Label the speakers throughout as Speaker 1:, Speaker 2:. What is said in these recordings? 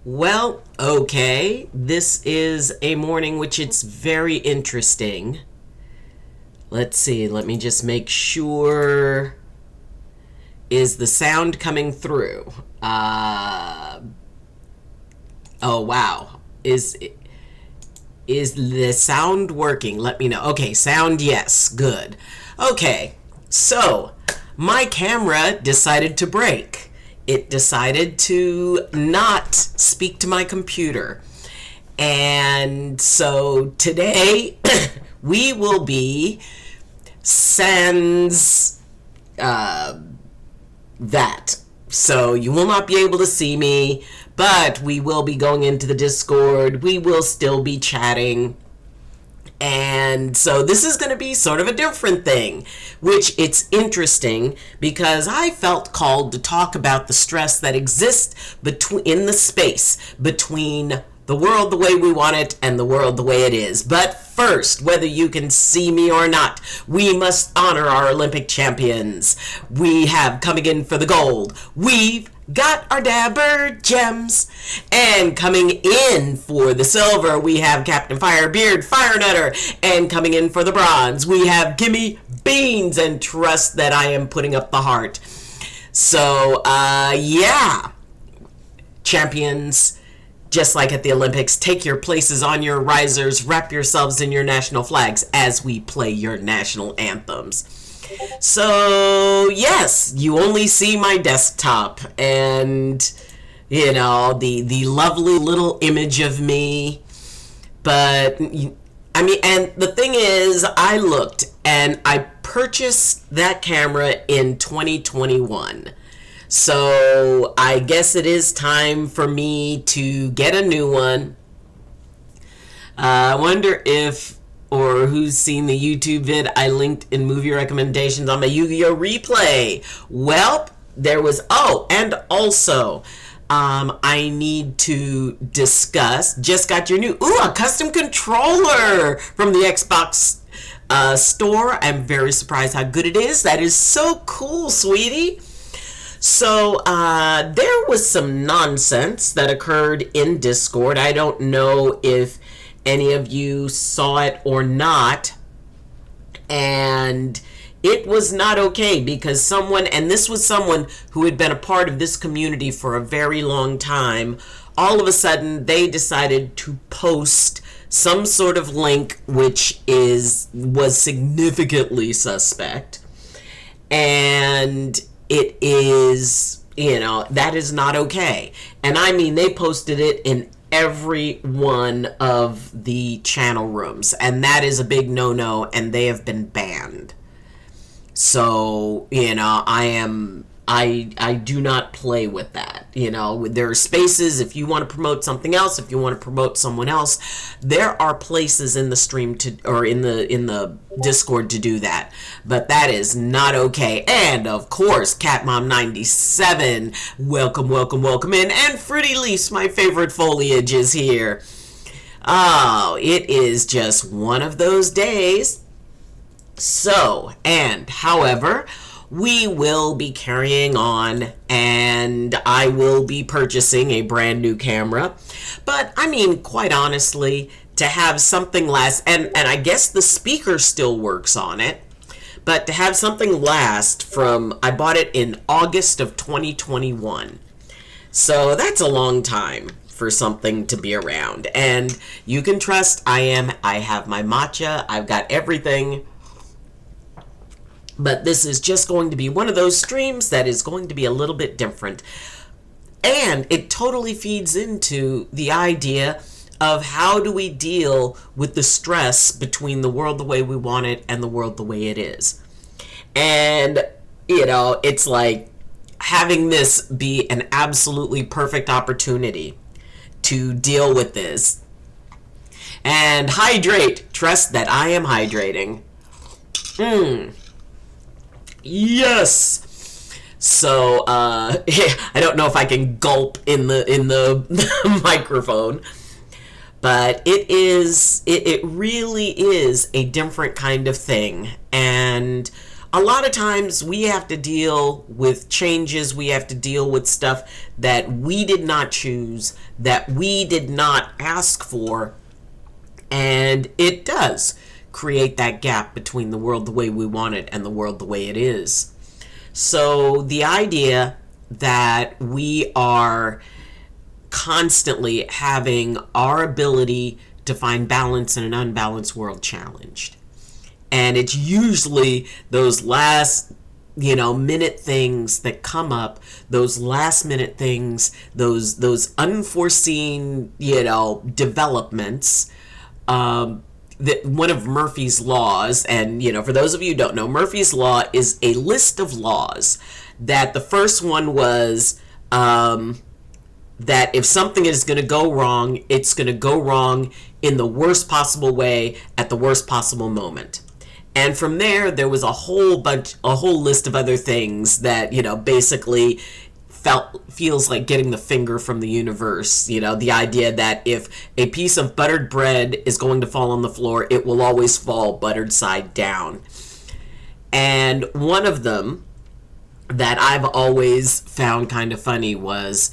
Speaker 1: Well, okay. This is a morning which it's very interesting. Let's see. Let me just make sure. Is the sound coming through? Oh wow. Is the sound working? Let me know. Okay, sound yes. Good. Okay. So, my camera decided to break. It decided to not speak to my computer. And so today we will be sans that. So you will not be able to see me, but we will be going into the Discord. We will still be chatting. And so this is going to be sort of a different thing, which it's interesting because I felt called to talk about the stress that exists in the space between the world the way we want it and the world the way it is. But first, whether you can see me or not, we must honor our Olympic champions. We have coming in for the gold. We've got our Dapper Gems. And coming in for the silver, we have Captain Firebeard, Fire Nutter. And coming in for the bronze, we have Gimme Beans. And trust that I am putting up the heart. So, yeah. Champions, just like at the Olympics, take your places on your risers, wrap yourselves in your national flags as we play your national anthems. So, yes, you only see my desktop and, you know, the lovely little image of me. But, I mean, and the thing is, I looked and I purchased that camera in 2021. So I guess it is time for me to get a new one. I wonder if, or who's seen the YouTube vid I linked in movie recommendations on my Yu-Gi-Oh! Replay. Well, there was, and also, I need to discuss, just got your new, a custom controller from the Xbox store. I'm very surprised how good it is. That is so cool, sweetie. So there was some nonsense that occurred in Discord. I don't know if any of you saw it or not. And it was not okay because someone, and this was someone who had been a part of this community for a very long time, all of a sudden they decided to post some sort of link which was significantly suspect. And it is, that is not okay. And I mean, they posted it in every one of the channel rooms, and that is a big no-no, and they have been banned. So, I do not play with that. There are spaces if you want to promote something else, if you want to promote someone else, there are places in the stream or in the Discord to do that. But that is not okay. And of course, CatMom97, welcome in. And Fruity Leafs, my favorite foliage, is here. Oh, it is just one of those days. So, and however, we will be carrying on and I will be purchasing a brand new camera. But I mean, quite honestly, to have something last, and I guess the speaker still works on it, but to have something last from, I bought it in August of 2021. So that's a long time for something to be around. And you can trust I have my matcha, I've got everything. But this is just going to be one of those streams that is going to be a little bit different. And it totally feeds into the idea of how do we deal with the stress between the world the way we want it and the world the way it is. And, it's like having this be an absolutely perfect opportunity to deal with this. And hydrate. Trust that I am hydrating. Yes. So I don't know if I can gulp in the microphone, but it really is a different kind of thing. And a lot of times we have to deal with changes. We have to deal with stuff that we did not choose, that we did not ask for. And it does create that gap between the world the way we want it and the world the way it is. So the idea that we are constantly having our ability to find balance in an unbalanced world challenged. And it's usually those last, minute things that come up, those last minute things, those unforeseen, developments. That one of Murphy's laws, and for those of you who don't know, Murphy's law is a list of laws. That the first one was that if something is going to go wrong, it's going to go wrong in the worst possible way at the worst possible moment. And from there was a whole list of other things that, basically feels like getting the finger from the universe. The idea that if a piece of buttered bread is going to fall on the floor, it will always fall buttered side down. And one of them that I've always found kind of funny was,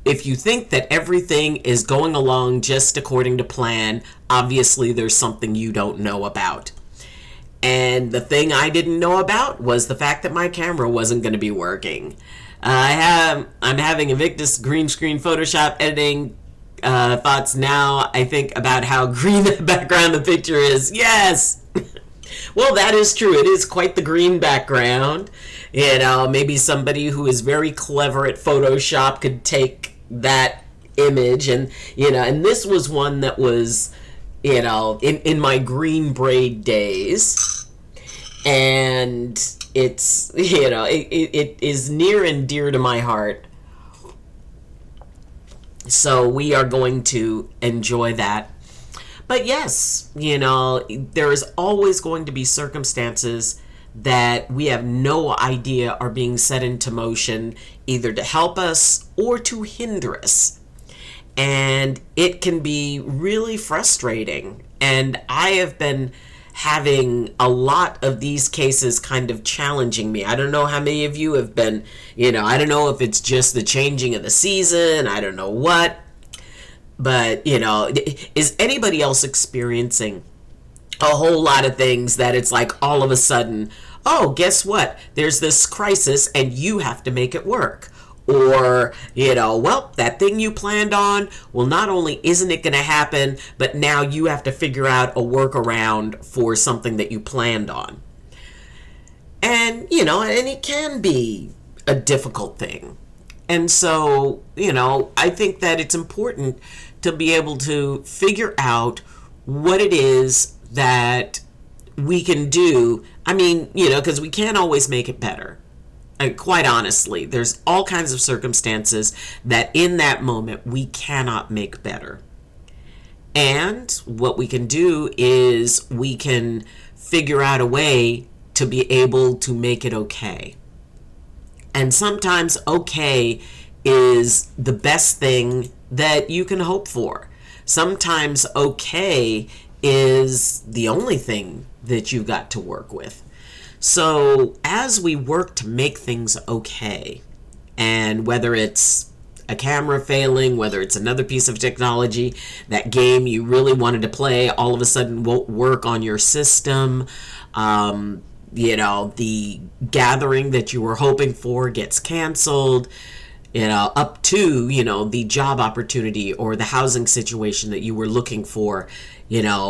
Speaker 1: if you think that everything is going along just according to plan, obviously there's something you don't know about. And the thing I didn't know about was the fact that my camera wasn't going to be working. I'm having Invictus green screen Photoshop editing thoughts now. I think about how green the background of the picture is. Yes! Well, that is true. It is quite the green background. Maybe somebody who is very clever at Photoshop could take that image and this was one that was in my green braid days, and it's it is near and dear to my heart, so we are going to enjoy that. But yes, there is always going to be circumstances that we have no idea are being set into motion, either to help us or to hinder us. And it can be really frustrating. And I have been having a lot of these cases kind of challenging me. I don't know how many of you have been, I don't know if it's just the changing of the season, I don't know what. But, is anybody else experiencing a whole lot of things that it's like all of a sudden, oh, guess what? There's this crisis and you have to make it work. Or, well, that thing you planned on, well, not only isn't it going to happen, but now you have to figure out a workaround for something that you planned on. And, and it can be a difficult thing. And so, I think that it's important to be able to figure out what it is that we can do. I mean, because we can't always make it better. And quite honestly, there's all kinds of circumstances that in that moment we cannot make better. And what we can do is we can figure out a way to be able to make it okay. And sometimes okay is the best thing that you can hope for. Sometimes okay is the only thing that you've got to work with. So as we work to make things okay, and whether it's a camera failing, whether it's another piece of technology, that game you really wanted to play all of a sudden won't work on your system, the gathering that you were hoping for gets canceled, up to, the job opportunity or the housing situation that you were looking for,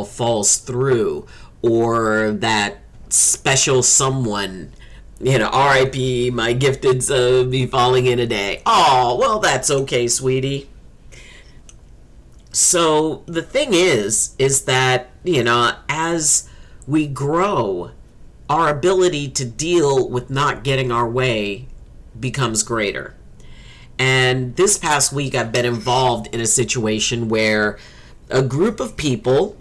Speaker 1: falls through, or that special someone, R.I.P. my gifted son be falling in a day. Oh, well, that's okay, sweetie. So the thing is that, as we grow, our ability to deal with not getting our way becomes greater. And this past week, I've been involved in a situation where a group of people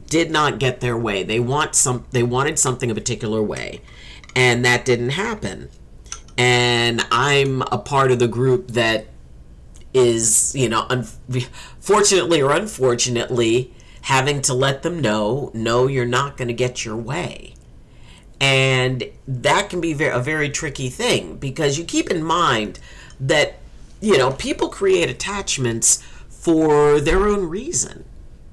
Speaker 1: did not get their way. They wanted something a particular way, and that didn't happen. And I'm a part of the group that is, fortunately or unfortunately, having to let them know, no, you're not going to get your way. And that can be a very tricky thing, because you keep in mind that, people create attachments for their own reason.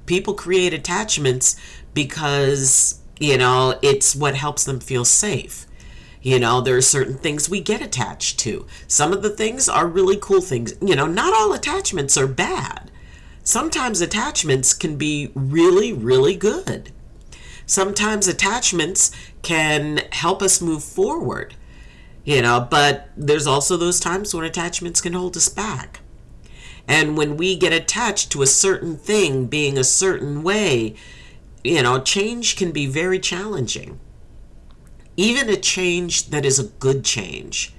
Speaker 1: People create attachments because, it's what helps them feel safe. There are certain things we get attached to. Some of the things are really cool things. Not all attachments are bad. Sometimes attachments can be really, really good. Sometimes attachments can help us move forward, but there's also those times when attachments can hold us back. And when we get attached to a certain thing being a certain way, change can be very challenging. Even a change that is a good change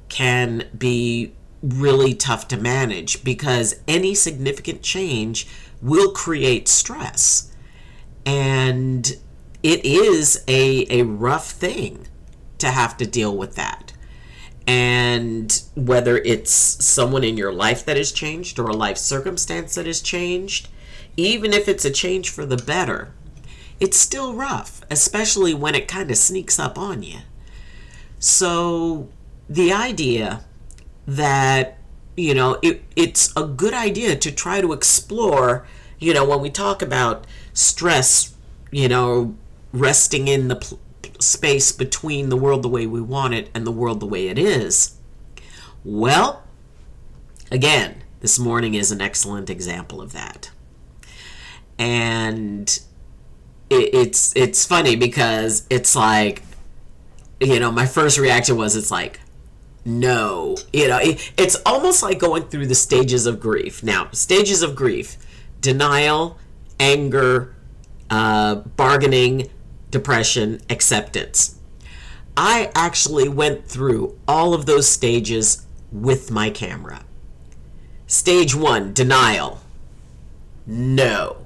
Speaker 1: can be really tough to manage, because any significant change will create stress. And it is a rough thing to have to deal with that. And whether it's someone in your life that has changed or a life circumstance that has changed, even if it's a change for the better, it's still rough, especially when it kind of sneaks up on you. So the idea that, it's a good idea to try to explore, when we talk about stress, resting in the space between the world the way we want it and the world the way it is. Well, again, this morning is an excellent example of that. And it's funny because it's like, my first reaction was, it's like, no, it's almost like going through the stages of grief. Now, stages of grief: denial, anger, bargaining, depression, acceptance. I actually went through all of those stages with my camera. Stage 1, denial. No,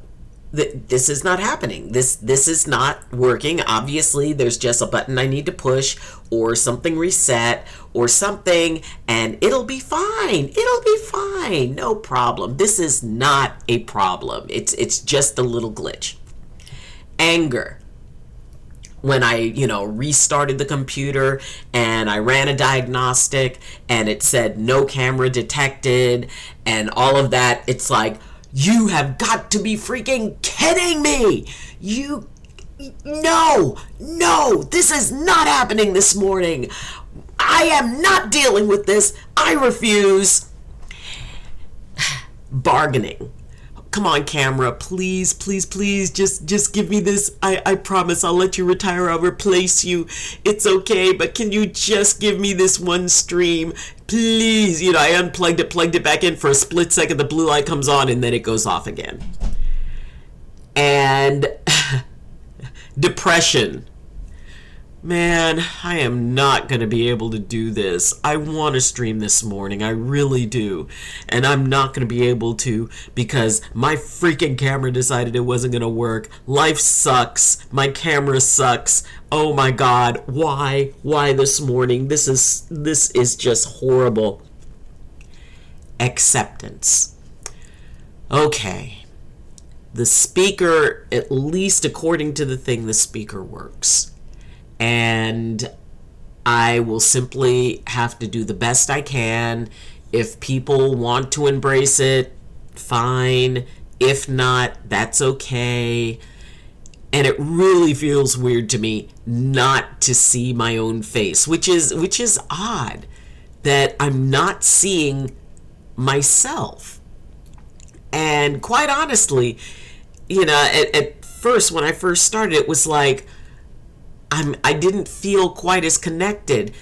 Speaker 1: this is not happening. This is not working. Obviously, there's just a button I need to push, or something reset, or something, and it'll be fine. It'll be fine. No problem. This is not a problem. It's just a little glitch. Anger. When I, restarted the computer and I ran a diagnostic and it said no camera detected and all of that, it's like, you have got to be freaking kidding me. No, this is not happening this morning. I am not dealing with this. I refuse. Bargaining. Come on, camera, please, just give me this. I promise I'll let you retire. I'll replace you. It's okay, but can you just give me this one stream? Please. I unplugged it, plugged it back in for a split second. The blue light comes on and then it goes off again. And depression. Man, I am not going to be able to do this. I want to stream this morning. I really do. And I'm not going to be able to because my freaking camera decided it wasn't going to work. Life sucks. My camera sucks. Oh my God. Why? Why this morning? This is just horrible. Acceptance. Okay. The speaker, at least according to the thing, the speaker works. And I will simply have to do the best I can. If people want to embrace it, fine. If not, that's okay. And it really feels weird to me not to see my own face, which is odd that I'm not seeing myself. And quite honestly, at first, when I first started, it was like, I didn't feel quite as connected.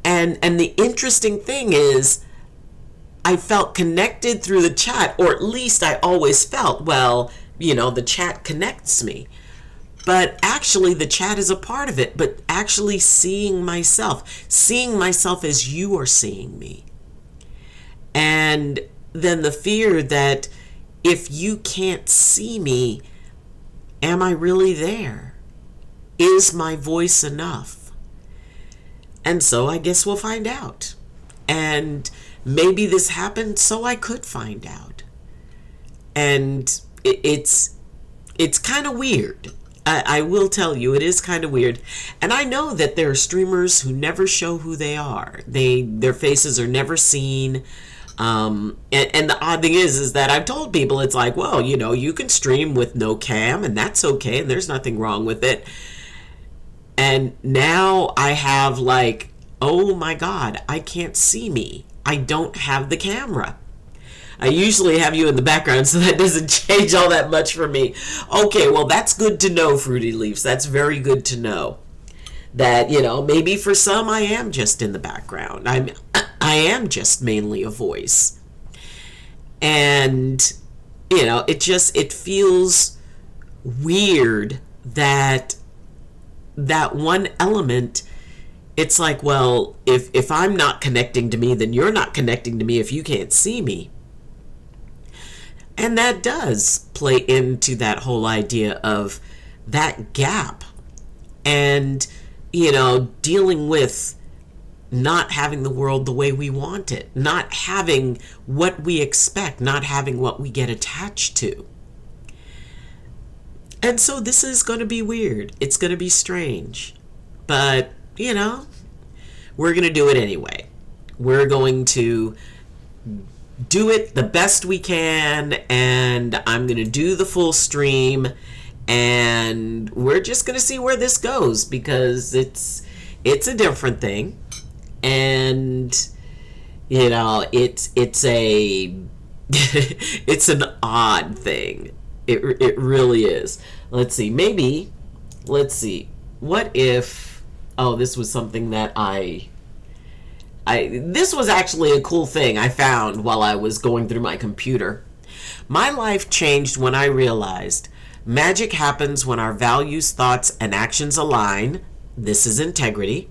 Speaker 1: And the interesting thing is, I felt connected through the chat, or at least I always felt, the chat connects me. But actually, the chat is a part of it. But actually seeing myself as you are seeing me. And then the fear that if you can't see me, am I really there? Is my voice enough? And so I guess we'll find out. And maybe this happened so I could find out. And it's kind of weird. I will tell you, it is kind of weird. And I know that there are streamers who never show who they are. Their faces are never seen. And the odd thing is that I've told people, it's like, well, you can stream with no cam, and that's okay, and there's nothing wrong with it. And now I have like, oh my God, I can't see me. I don't have the camera. I usually have you in the background, so that doesn't change all that much for me. Okay, well, that's good to know, Fruity Leaves. That's very good to know. That, maybe for some I am just in the background. I am just mainly a voice. And, it feels weird that one element, it's like, well, if I'm not connecting to me, then you're not connecting to me if you can't see me. And that does play into that whole idea of that gap and, dealing with not having the world the way we want it, not having what we expect, not having what we get attached to. And so this is going to be weird. It's going to be strange. But, we're going to do it anyway. We're going to do it the best we can, and I'm going to do the full stream, and we're just going to see where this goes, because it's a different thing, and it's a it's an odd thing. It really is. Let's see, what if, this was something that this was actually a cool thing I found while I was going through my computer. My life changed when I realized magic happens when our values, thoughts, and actions align. This is integrity.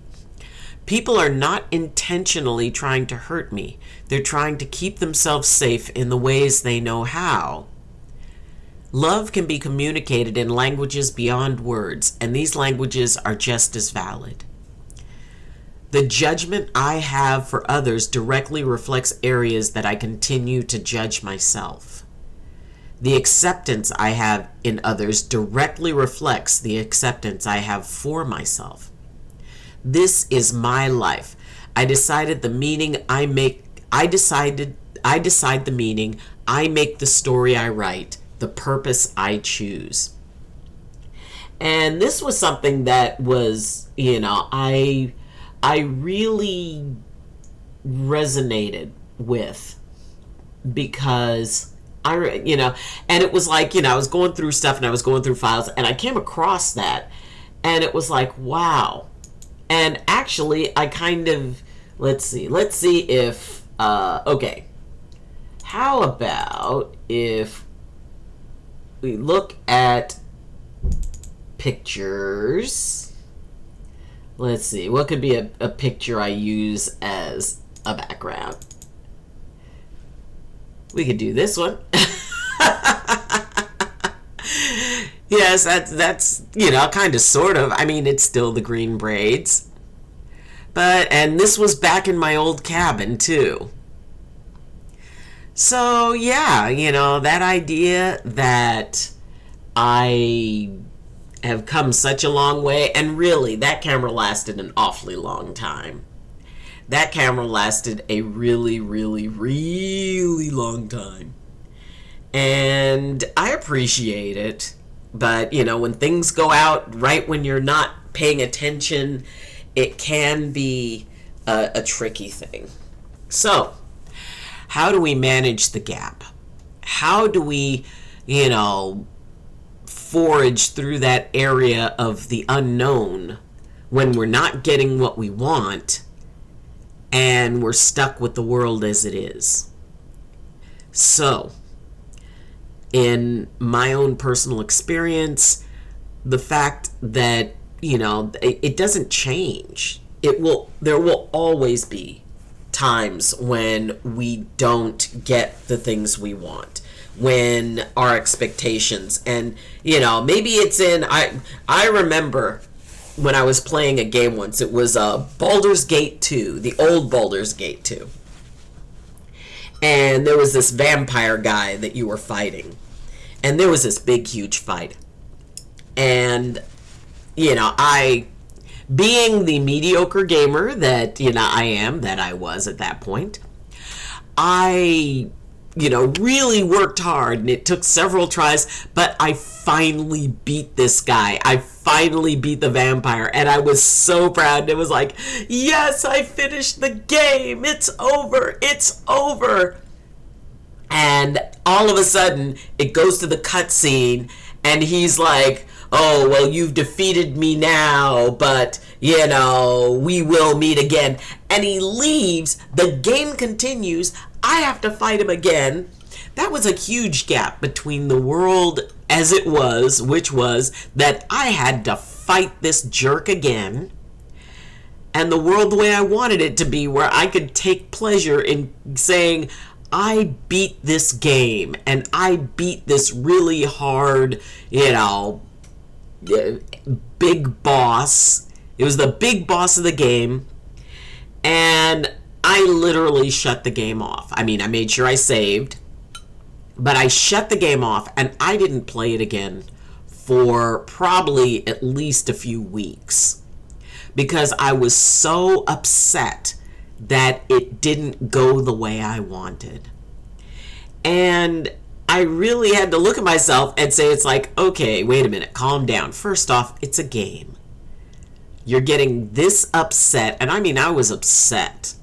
Speaker 1: People are not intentionally trying to hurt me. They're trying to keep themselves safe in the ways they know how. Love can be communicated in languages beyond words, and these languages are just as valid. The judgment I have for others directly reflects areas that I continue to judge myself. The acceptance I have in others directly reflects the acceptance I have for myself. This is my life. I decide the meaning I make. I decide the meaning. I make the story I write, the purpose I choose. And this was something that was, I really resonated with, because and it was like, I was going through stuff and I was going through files and I came across that, and it was like, wow. And actually I kind of, let's see if, okay. How about if we look at pictures? Let's see, what could be a picture I use as a background? We could do this one. Yes, that's kind of, sort of. I mean, it's still the green braids. And this was back in my old cabin, too. So, yeah, that idea that I have come such a long way, and really, that camera lasted an awfully long time. That camera lasted a really, really, really long time. And I appreciate it. But, when things go out right when you're not paying attention, it can be a tricky thing. So, how do we manage the gap? How do we, forage through that area of the unknown when we're not getting what we want and we're stuck with the world as it is? So, in my own personal experience, the fact that, it doesn't change. There will always be times when we don't get the things we want, when our expectations, and maybe it's in, I remember when I was playing a game once, it was Baldur's Gate 2, the old Baldur's Gate 2, and there was this vampire guy that you were fighting, and there was this big huge fight, And, I, being the mediocre gamer that, I was at that point, I, really worked hard, and it took several tries, but I finally beat this guy. I finally beat the vampire, and I was so proud. It was like, yes, I finished the game. It's over. It's over. And all of a sudden, it goes to the cutscene, and he's like, oh, well, you've defeated me now, but, we will meet again. And he leaves. The game continues. I have to fight him again. That was a huge gap between the world as it was, which was that I had to fight this jerk again, and the world the way I wanted it to be, where I could take pleasure in saying, I beat this game, and I beat this really hard, big boss. It was the big boss of the game, and I literally shut the game off. I mean, I made sure I saved, but I shut the game off, and I didn't play it again for probably at least a few weeks, because I was so upset that it didn't go the way I wanted. And I really had to look at myself and say, it's like, okay, wait a minute, calm down. First off, it's a game. You're getting this upset, and I mean, I was upset,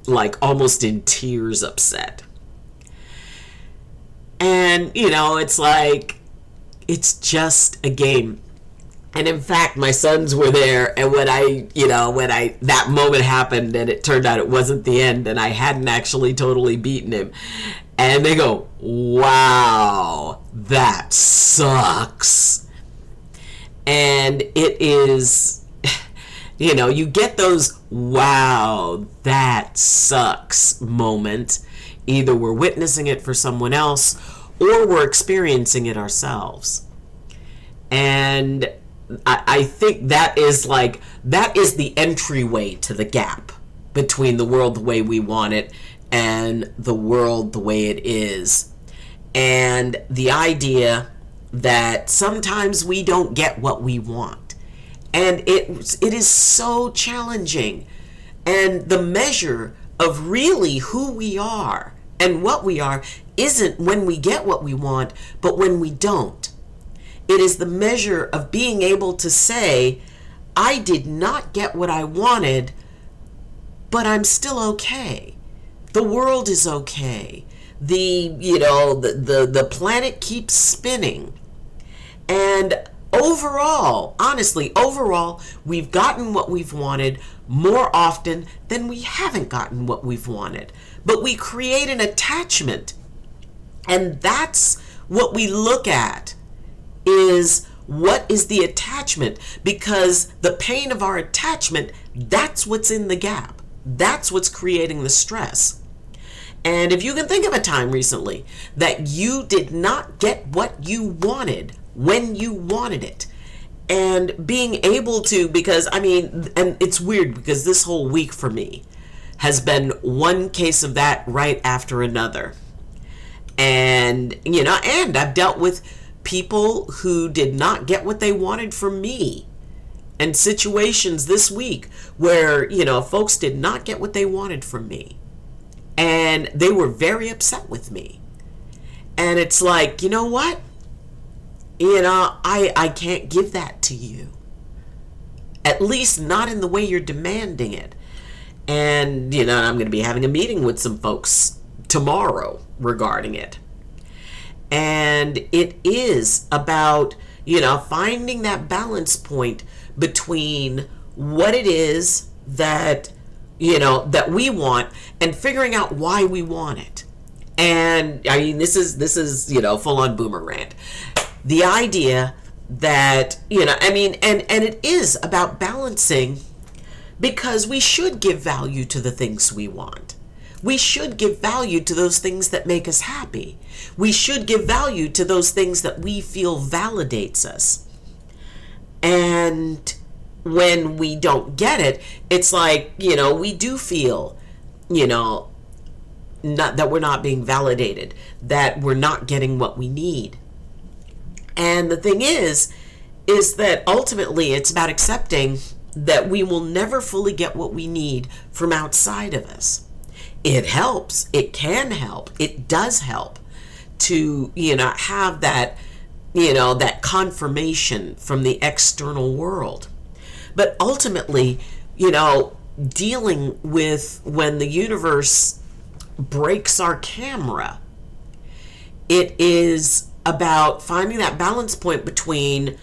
Speaker 1: like almost in tears upset. And, it's like, it's just a game. And in fact, my sons were there, and when that moment happened, and it turned out it wasn't the end, and I hadn't actually totally beaten him, and they go, wow, that sucks. And it is, you get those, wow, that sucks moment. Either we're witnessing it for someone else, or we're experiencing it ourselves. And I think that is the entryway to the gap between the world the way we want it and the world the way it is. And the idea that sometimes we don't get what we want. And it is so challenging. And the measure of really who we are and what we are isn't when we get what we want, but when we don't. It is the measure of being able to say, I did not get what I wanted, but I'm still okay. The world is okay. The planet keeps spinning. And overall, honestly, we've gotten what we've wanted more often than we haven't gotten what we've wanted. But we create an attachment. And that's what we look at, is what is the attachment? Because the pain of our attachment, that's what's in the gap. That's what's creating the stress. And if you can think of a time recently that you did not get what you wanted when you wanted it, and being able to, because and it's weird because this whole week for me has been one case of that right after another. And, and I've dealt with people who did not get what they wanted from me, and situations this week where, folks did not get what they wanted from me, and they were very upset with me. And it's like, you know what? I can't give that to you. At least not in the way you're demanding it. And, I'm going to be having a meeting with some folks tomorrow regarding it. And it is about, finding that balance point between what it is that, that we want, and figuring out why we want it. And this is full on boomer rant. The idea that, and it is about balancing, because we should give value to the things we want. We should give value to those things that make us happy. We should give value to those things that we feel validates us. And when we don't get it, it's like, we do feel, not that we're not being validated, that we're not getting what we need. And the thing is is that ultimately it's about accepting that we will never fully get what we need from outside of us. It helps. It can help. It does help to, have that, that confirmation from the external world. But ultimately, dealing with when the universe breaks our camera, it is about finding that balance point between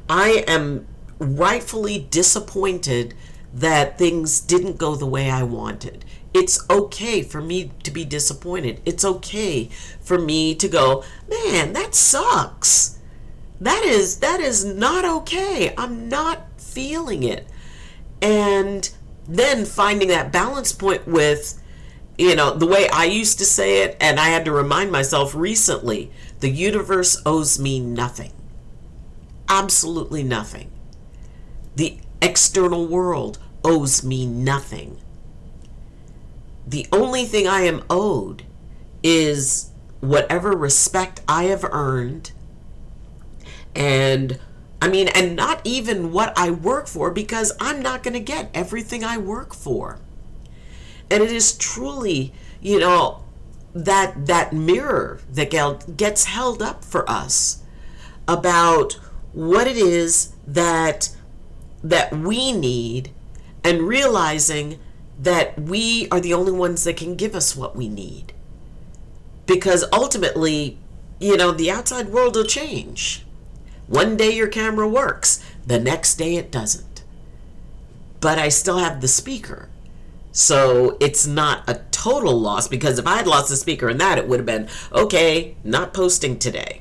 Speaker 1: I am rightfully disappointed that things didn't go the way I wanted. It's okay for me to be disappointed. It's okay for me to go, man, that sucks. That is not okay. I'm not feeling it. And then finding that balance point with, the way I used to say it, and I had to remind myself recently, the universe owes me nothing. Absolutely nothing. The external world owes me nothing. The only thing I am owed is whatever respect I have earned, and not even what I work for, because I'm not going to get everything I work for. And it is truly, that mirror that gets held up for us about what it is that we need, and realizing that we are the only ones that can give us what we need. Because ultimately, the outside world will change. One day your camera works, the next day it doesn't. But I still have the speaker. So it's not a total loss, because if I had lost the speaker in that, it would have been, okay, not posting today.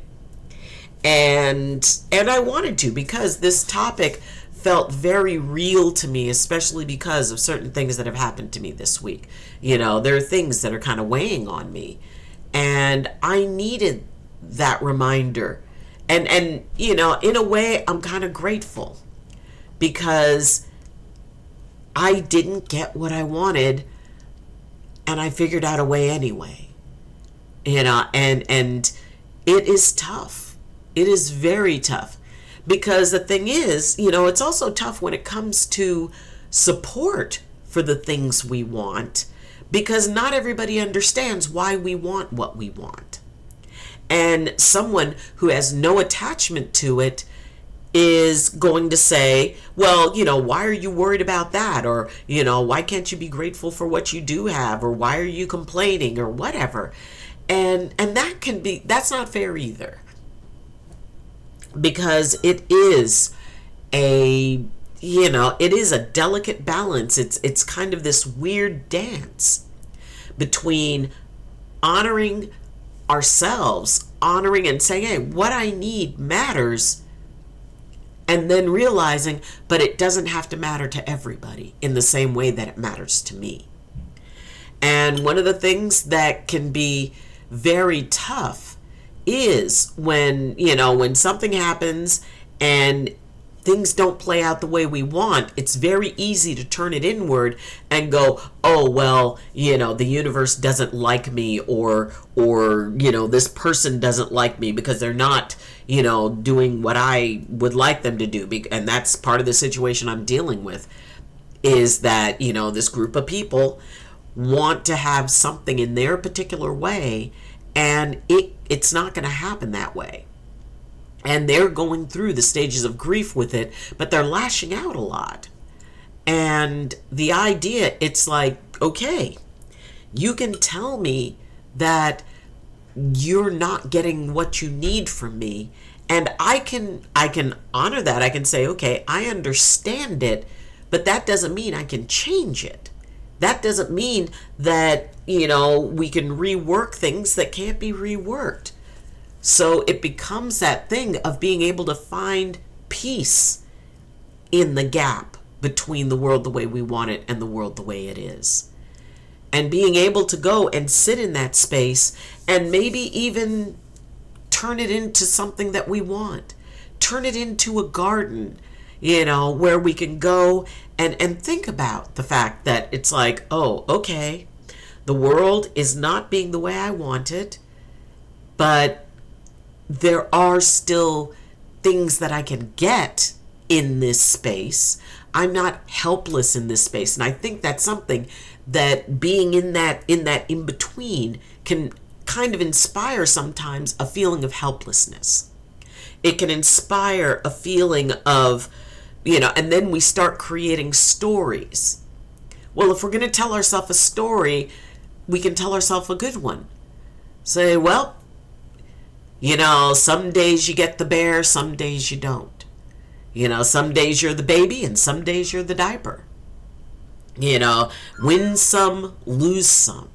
Speaker 1: And I wanted to, because this topic felt very real to me, especially because of certain things that have happened to me this week. There are things that are kind of weighing on me, and I needed that reminder. And in a way, I'm kind of grateful, because I didn't get what I wanted, and I figured out a way anyway. And it is tough. It is very tough. Because the thing is, it's also tough when it comes to support for the things we want, because not everybody understands why we want what we want. And someone who has no attachment to it is going to say, well, why are you worried about that? Or, why can't you be grateful for what you do have? Or why are you complaining? Or whatever. And that's not fair either. Because it is a delicate balance. It's kind of this weird dance between honoring ourselves, honoring and saying, hey, what I need matters, and then realizing, but it doesn't have to matter to everybody in the same way that it matters to me. And one of the things that can be very tough is when something happens and things don't play out the way we want. It's very easy to turn it inward and go, oh, well, the universe doesn't like me, or this person doesn't like me because they're not, doing what I would like them to do. And that's part of the situation I'm dealing with, is that, this group of people want to have something in their particular way, and it's not going to happen that way. And they're going through the stages of grief with it, but they're lashing out a lot. And the idea, it's like, okay, you can tell me that you're not getting what you need from me, and I can honor that. I can say, okay, I understand it, but that doesn't mean I can change it. That doesn't mean that, we can rework things that can't be reworked. So it becomes that thing of being able to find peace in the gap between the world the way we want it and the world the way it is. And being able to go and sit in that space and maybe even turn it into something that we want. Turn it into a garden, where we can go and think about the fact that it's like, oh, okay, the world is not being the way I want it, but there are still things that I can get in this space. I'm not helpless in this space. And I think that's something that being in that in between can kind of inspire sometimes a feeling of helplessness. It can inspire a feeling of, and then we start creating stories. Well, if we're going to tell ourselves a story, we can tell ourselves a good one. Say, well, some days you get the bear, some days you don't. Some days you're the baby and some days you're the diaper. Win some, lose some.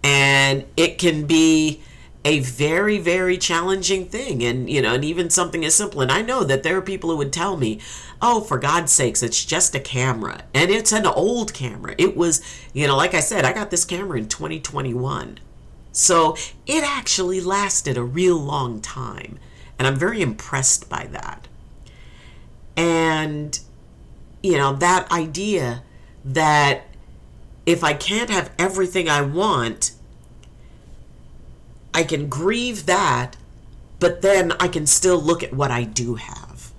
Speaker 1: And it can be a very, very challenging thing. And, and even something as simple. And I know that there are people who would tell me, oh, for God's sakes, it's just a camera. And it's an old camera. It was, like I said, I got this camera in 2021. So it actually lasted a real long time. And I'm very impressed by that. And, that idea that if I can't have everything I want, I can grieve that, but then I can still look at what I do have.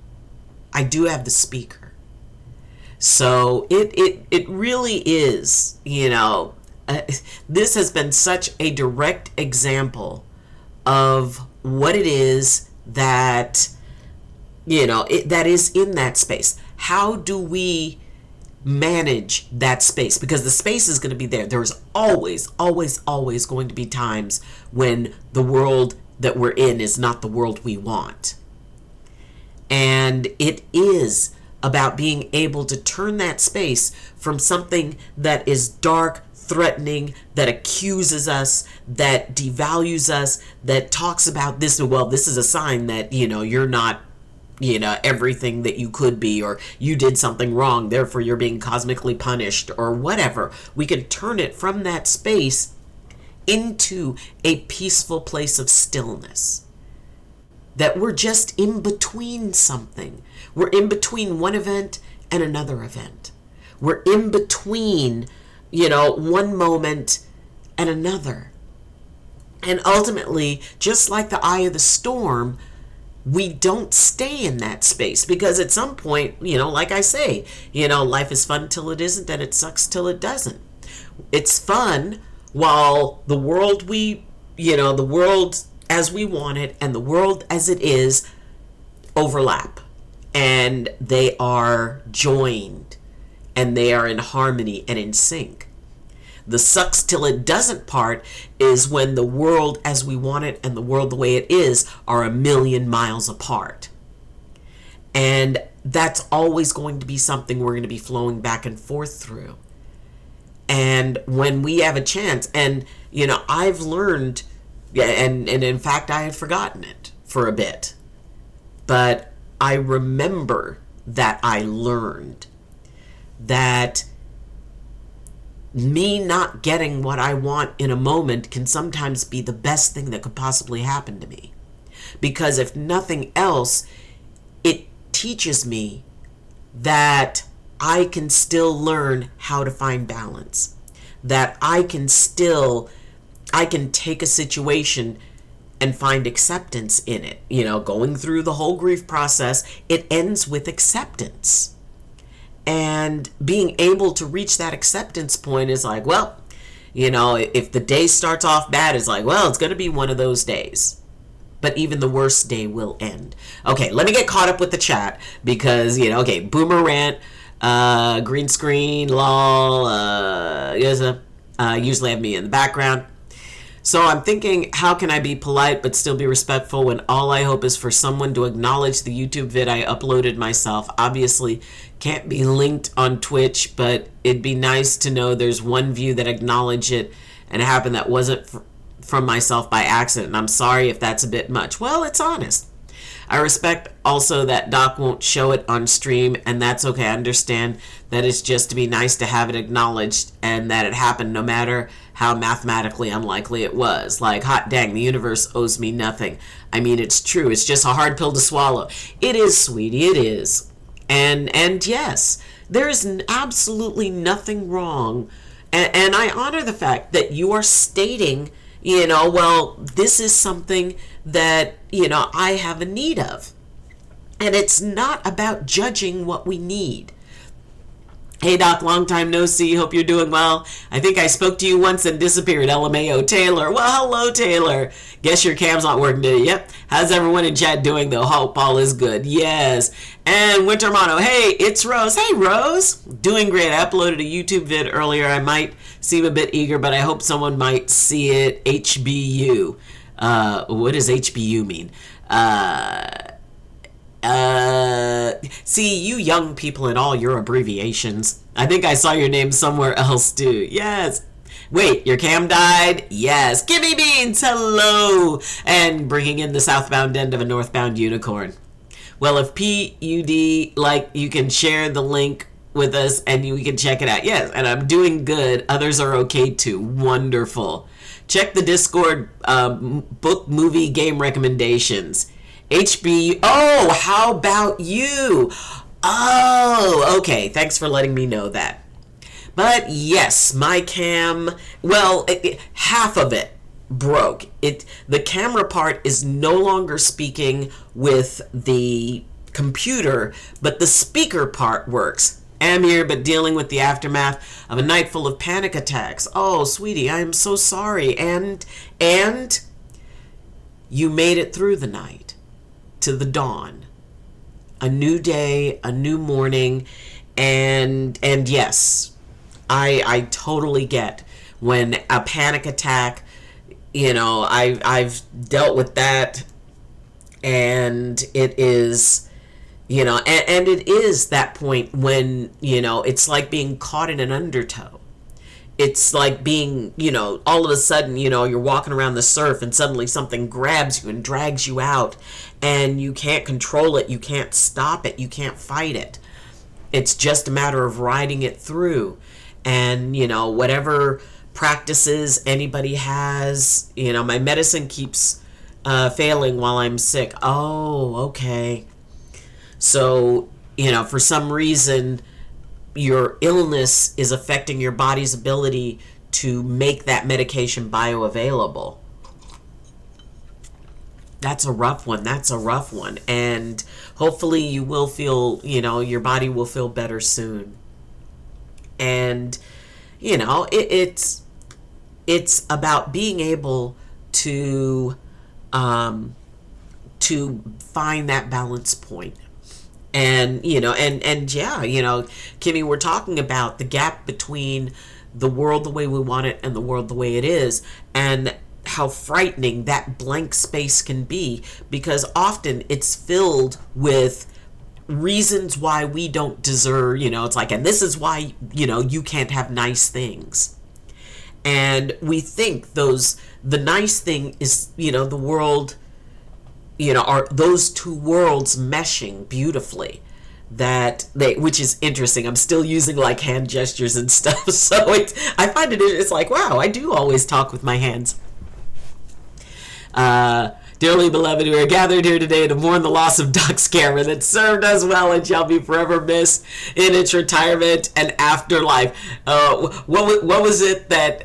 Speaker 1: I do have the speaker. So it really is, this has been such a direct example of what it is that, that is in that space. How do we manage that space? Because the space is going to be there. There's always, always, always going to be times when the world that we're in is not the world we want. And it is about being able to turn that space from something that is dark, threatening, that accuses us, that devalues us, that talks about this, well, this is a sign that, you're not, everything that you could be, or you did something wrong, therefore you're being cosmically punished, or whatever. We can turn it from that space into a peaceful place of stillness. That we're just in between something. We're in between one event and another event. We're in between, one moment and another. And ultimately, just like the eye of the storm, we don't stay in that space, because at some point, like I say, life is fun till it isn't, and it sucks till it doesn't. It's fun while the world the world as we want it and the world as it is overlap, and they are joined, and they are in harmony and in sync. The sucks till it doesn't part is when the world as we want it and the world the way it is are a million miles apart. And that's always going to be something we're going to be flowing back and forth through. And when we have a chance, and, I've learned, and in fact, I had forgotten it for a bit, but I remember that I learned that me not getting what I want in a moment can sometimes be the best thing that could possibly happen to me. Because if nothing else, it teaches me that I can still learn how to find balance. That I can take a situation and find acceptance in it. Going through the whole grief process, it ends with acceptance. And being able to reach that acceptance point is like, well, if the day starts off bad, it's like, well, it's going to be one of those days. But even the worst day will end. Okay, let me get caught up with the chat because, boomer rant, green screen, lol, usually have me in the background. So I'm thinking, how can I be polite but still be respectful when all I hope is for someone to acknowledge the YouTube vid I uploaded myself? Obviously, can't be linked on Twitch, but it'd be nice to know there's one view that acknowledged it and it happened that wasn't from myself by accident. And I'm sorry if that's a bit much. Well, it's honest. I respect also that Doc won't show it on stream, and that's okay. I understand that it's just to be nice to have it acknowledged and that it happened no matter how mathematically unlikely it was. Like, hot dang, the universe owes me nothing. I mean, it's true. It's just a hard pill to swallow. It is, sweetie. It is. And yes, there is absolutely nothing wrong. And I honor the fact that you are stating, well, this is something that, I have a need of. And it's not about judging what we need. Hey Doc, long time no see. Hope you're doing well. I think I spoke to you once and disappeared. LMAO Taylor. Well, hello Taylor. Guess your cam's not working today. Yep. How's everyone in chat doing though? Hope all is good. Yes. And Winter Mono. Hey, it's Rose. Hey Rose. Doing great. I uploaded a YouTube vid earlier. I might seem a bit eager, but I hope someone might see it. HBU. What does HBU mean? See, you young people and all your abbreviations. I think I saw your name somewhere else too. Yes. Wait, your cam died? Yes. Gimme Beans, hello. And bringing in the southbound end of a northbound unicorn. Well, if PUD, like, you can share the link with us and we can check it out. Yes, and I'm doing good. Others are okay too. Wonderful. Check the Discord book, movie, game recommendations. HB. Oh, how about you? Oh, okay. Thanks for letting me know that. But yes, my cam, well, half of it broke. The camera part is no longer speaking with the computer, but the speaker part works. Am here, but dealing with the aftermath of a night full of panic attacks. Oh, sweetie, I am so sorry. And you made it through the night. To the dawn, a new day, a new morning, and yes, I totally get when a panic attack, you know, I've dealt with that, and it is, you know, and it is that point when, you know, it's like being caught in an undertow. It's like being, you know, all of a sudden, you know, you're walking around the surf and suddenly something grabs you and drags you out and you can't control it. You can't stop it. You can't fight it. It's just a matter of riding it through. And, you know, whatever practices anybody has, you know, my medicine keeps failing while I'm sick. Oh, okay. So, you know, for some reason, your illness is affecting your body's ability to make that medication bioavailable. That's a rough one. That's a rough one. And hopefully you will feel, you know, your body will feel better soon. And, you know, it's about being able to find that balance point. And, you know, and yeah, you know, Kimmy, we're talking about the gap between the world the way we want it and the world the way it is, and how frightening that blank space can be, because often it's filled with reasons why we don't deserve, you know, it's like, and this is why, you know, you can't have nice things. And we think the nice thing is, you know, the world, you know, are those two worlds meshing beautifully, which is interesting. I'm still using like hand gestures and stuff, so I find it's like, wow, I do always talk with my hands. Dearly beloved, we are gathered here today to mourn the loss of Doc's camera that served us well and shall be forever missed in its retirement and afterlife. What was it that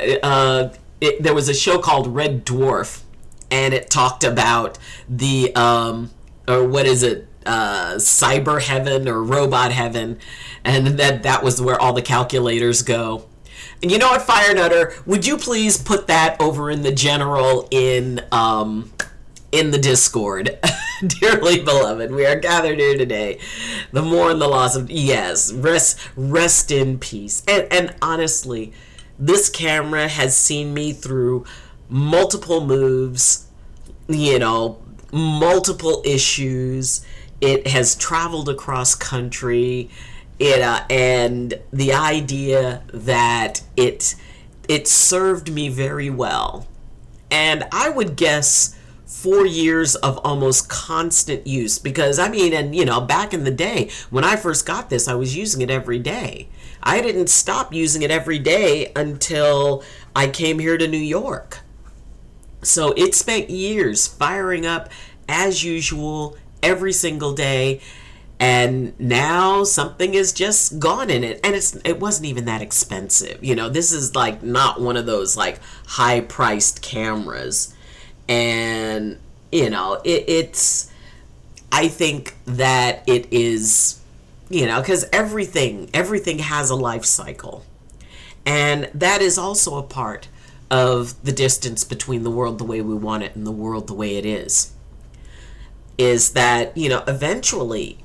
Speaker 1: there was a show called Red Dwarf, and it talked about the or what is it, cyber heaven or robot heaven, and that was where all the calculators go. And you know what, Fire Nutter, would you please put that over in the general in the Discord? Dearly beloved, we are gathered here today. The mourn the loss of, yes, rest in peace. And honestly, this camera has seen me through multiple moves, you know, multiple issues. It has traveled across country. And the idea that it served me very well. And I would guess 4 years of almost constant use, because I mean, and you know, back in the day when I first got this, I was using it every day. I didn't stop using it every day until I came here to New York. So it spent years firing up as usual every single day. And now something is just gone in it. And it wasn't even that expensive. You know, this is like not one of those like high priced cameras. And, you know, it's I think that it is, because everything has a life cycle. And that is also a part of the distance between the world the way we want it and the world the way it is that, eventually,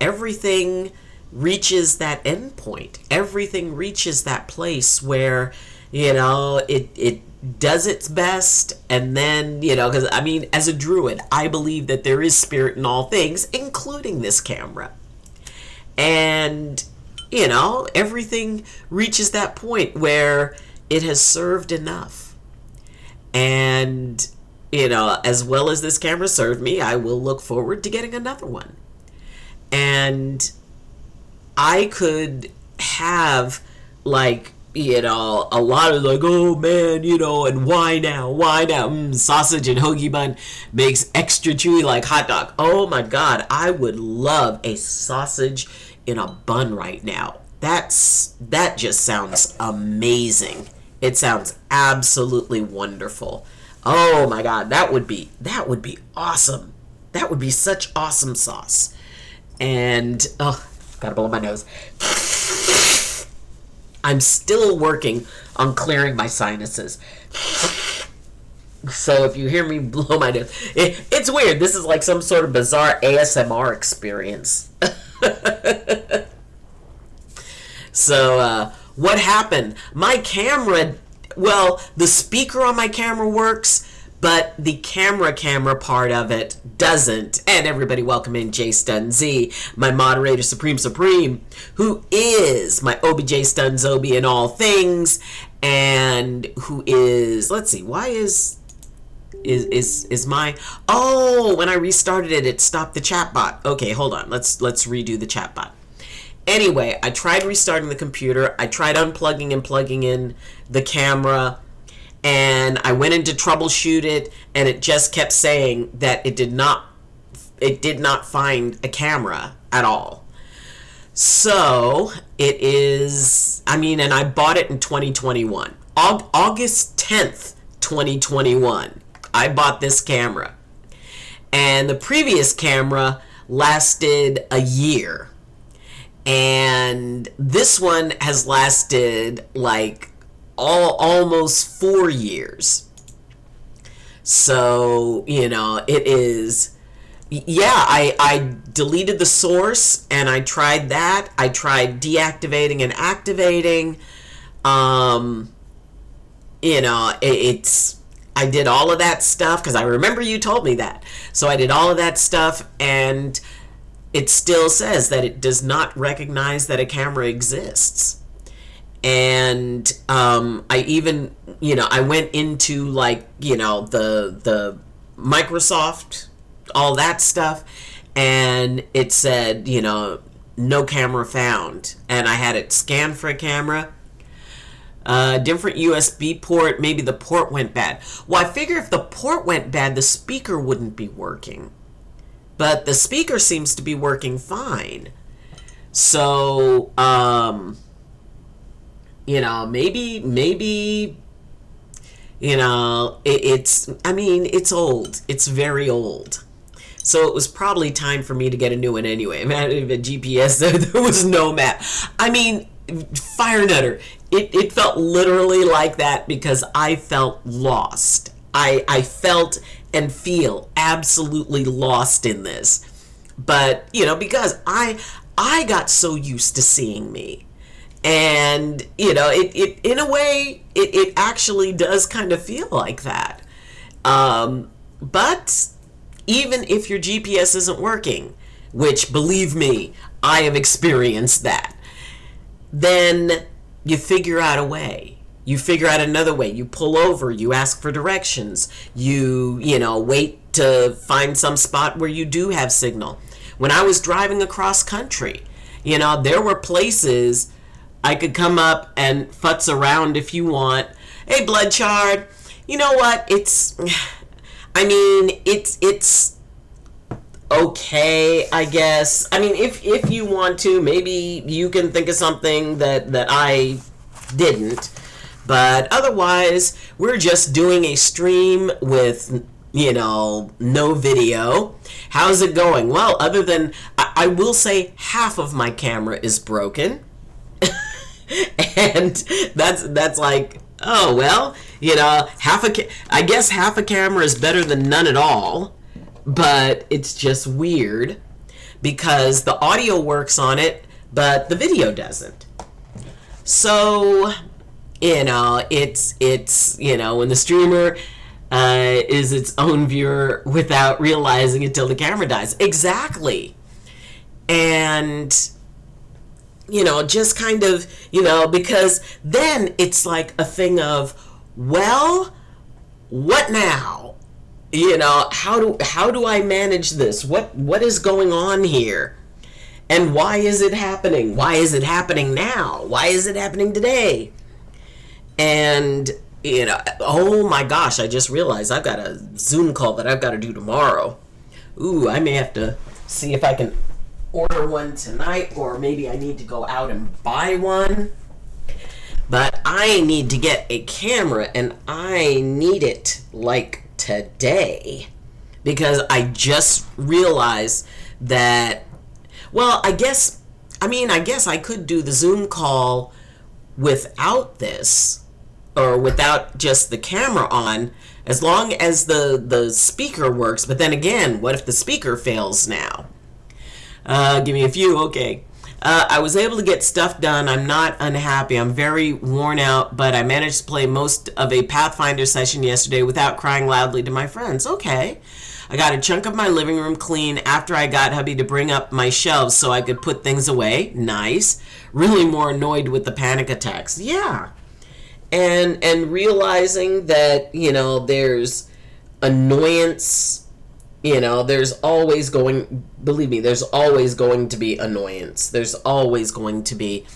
Speaker 1: everything reaches that end point. Everything reaches that place where, it does its best. And then, because as a druid, I believe that there is spirit in all things, including this camera. And, everything reaches that point where it has served enough. And, as well as this camera served me, I will look forward to getting another one. And I could have, a lot of oh man, and why now? Sausage and hoagie bun makes extra chewy like hot dog. Oh my God, I would love a sausage in a bun right now. That just sounds amazing. It sounds absolutely wonderful. Oh my God, that would be awesome. That would be such awesome sauce. And gotta blow my nose. I'm still working on clearing my sinuses. So if you hear me blow my nose, it's weird. This is like some sort of bizarre ASMR experience. So, what happened? My camera, the speaker on my camera works, but the camera part of it doesn't. And everybody, welcome in Jay Stun Z, my moderator Supreme, who is my OBJ Stun Zobi in all things, and who is, let's see, why is my, when I restarted it stopped the chat bot. Okay, hold on, let's redo the chat bot. Anyway, I tried restarting the computer. I tried unplugging and plugging in the camera, and I went in to troubleshoot it, and it just kept saying that it did not find a camera at all. So it is, and I bought it in 2021, August 10th, 2021. I bought this camera, and the previous camera lasted a year. And this one has lasted almost 4 years. So, it is, I deleted the source and I tried that. I tried deactivating and activating. I did all of that stuff because I remember you told me that. So I did all of that stuff, and it still says that it does not recognize that a camera exists. And I even, I went into the Microsoft, all that stuff, and it said, no camera found. And I had it scanned for a camera. Different USB port, maybe the port went bad. Well, I figure if the port went bad, the speaker wouldn't be working. But the speaker seems to be working fine. So, maybe, it's old. It's very old. So it was probably time for me to get a new one anyway. A GPS, there was no map. Fire Nutter, it felt literally like that because I felt lost. I felt and feel absolutely lost in this. But, because I got so used to seeing me. And, it in a way, it actually does kind of feel like that. But even if your GPS isn't working, which, believe me, I have experienced that, then you figure out a way. You figure out another way. You pull over. You ask for directions. You wait to find some spot where you do have signal. When I was driving across country, there were places I could come up and futz around if you want. Hey, Bloodchard, you know what? It's okay, I guess. If you want to, maybe you can think of something that I didn't. But otherwise, we're just doing a stream with no video. How's it going? Well, other than, I will say half of my camera is broken. And that's like, oh, well, I guess half a camera is better than none at all. But it's just weird because the audio works on it, but the video doesn't. So, it's when the streamer is its own viewer without realizing it till the camera dies. Exactly. And, just kind of, because then it's like a thing of, well, what now? How do I manage this? What is going on here? And why is it happening? Why is it happening now? Why is it happening today? And, oh my gosh, I just realized I've got a Zoom call that I've got to do tomorrow. Ooh, I may have to see if I can order one tonight, or maybe I need to go out and buy one. But I need to get a camera, and I need it like today, because I just realized that, well, I guess I could do the Zoom call without this, or without just the camera on, as long as the speaker works. But then again, what if the speaker fails now? Give me a few. Okay. I was able to get stuff done. I'm not unhappy. I'm very worn out, but I managed to play most of a Pathfinder session yesterday without crying loudly to my friends. Okay. I got a chunk of my living room clean after I got hubby to bring up my shelves so I could put things away. Nice. Really more annoyed with the panic attacks. Yeah. And realizing that, there's annoyance. There's always believe me, there's always going to be annoyance. There's always going to be,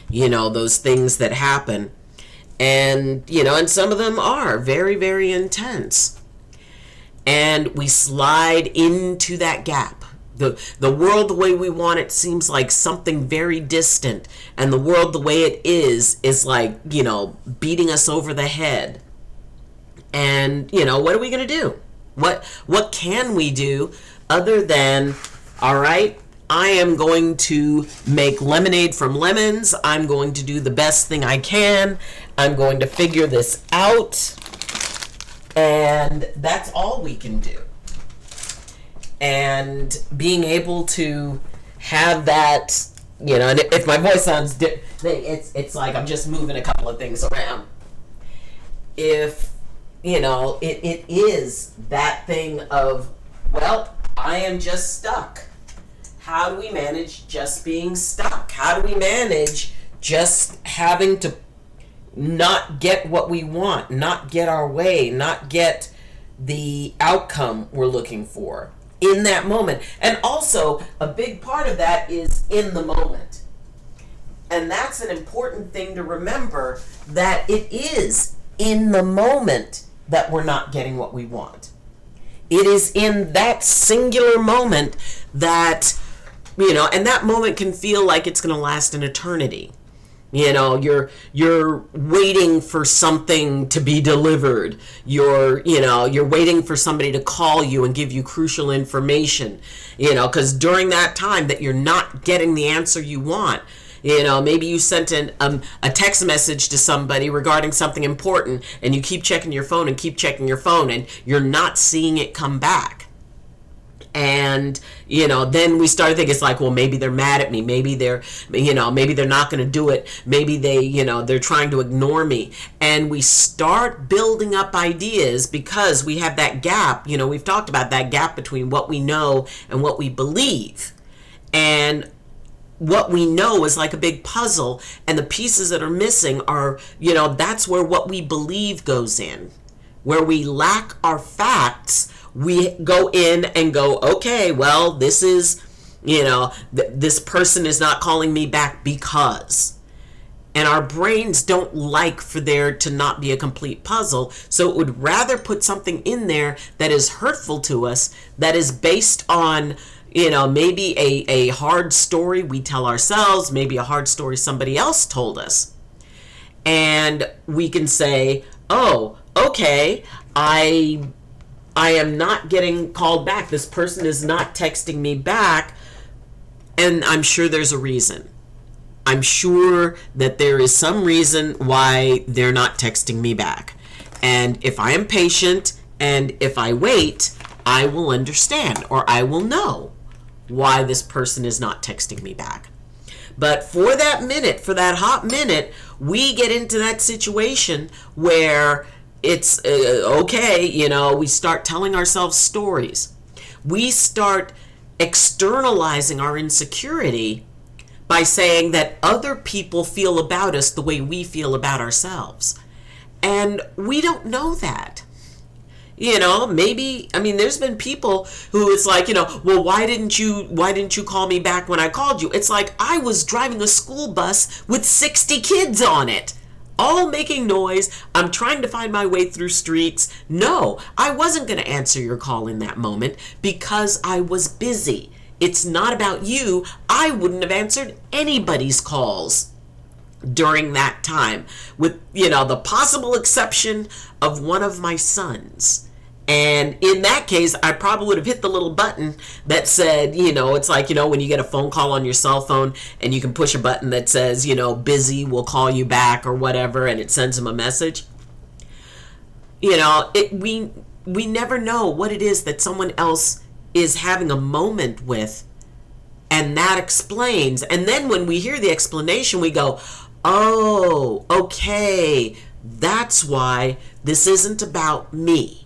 Speaker 1: those things that happen. And, and some of them are very, very intense. And we slide into that gap. The world the way we want it seems like something very distant. And the world the way it is like, beating us over the head. And, what are we going to do? What can we do other than, all right, I am going to make lemonade from lemons. I'm going to do the best thing I can. I'm going to figure this out. And that's all we can do. And being able to have that, and if my voice sounds it's like I'm just moving a couple of things around. If it is that thing of, well, I am just stuck. How do we manage just being stuck? How do we manage just having to not get what we want, not get our way, not get the outcome we're looking for in that moment? And also, a big part of that is in the moment. And that's an important thing to remember, that it is in the moment that we're not getting what we want. It is in that singular moment that, and that moment can feel like it's going to last an eternity. You're waiting for something to be delivered. You're waiting for somebody to call you and give you crucial information, because during that time that you're not getting the answer you want, maybe you sent a text message to somebody regarding something important, and you keep checking your phone and you're not seeing it come back. And, then we start thinking, it's like, well, maybe they're mad at me. Maybe they're not going to do it. Maybe they're trying to ignore me. And we start building up ideas because we have that gap. We've talked about that gap between what we know and what we believe. And what we know is like a big puzzle, and the pieces that are missing are, that's where what we believe goes in. Where we lack our facts, we go in and go, okay, well, this is, this person is not calling me back because. And our brains don't like for there to not be a complete puzzle, so it would rather put something in there that is hurtful to us, that is based on, maybe a hard story we tell ourselves, maybe a hard story somebody else told us. And we can say, oh, okay, I I am not getting called back. This person is not texting me back. And I'm sure there's a reason. I'm sure that there is some reason why they're not texting me back. And if I am patient and if I wait, I will understand, or I will know why this person is not texting me back. But for that minute, for that hot minute, we get into that situation where it's okay, we start telling ourselves stories. We start externalizing our insecurity by saying that other people feel about us the way we feel about ourselves. And we don't know that. Maybe, there's been people who it's like, well, why didn't you call me back when I called you? It's like I was driving a school bus with 60 kids on it, all making noise. I'm trying to find my way through streets. No, I wasn't going to answer your call in that moment because I was busy. It's not about you. I wouldn't have answered anybody's calls during that time, with, the possible exception of one of my sons. And in that case, I probably would have hit the little button that said, it's like, when you get a phone call on your cell phone and you can push a button that says, busy, we'll call you back or whatever, and it sends them a message. We never know what it is that someone else is having a moment with, and that explains. And then when we hear the explanation, we go, oh, okay, that's why this isn't about me.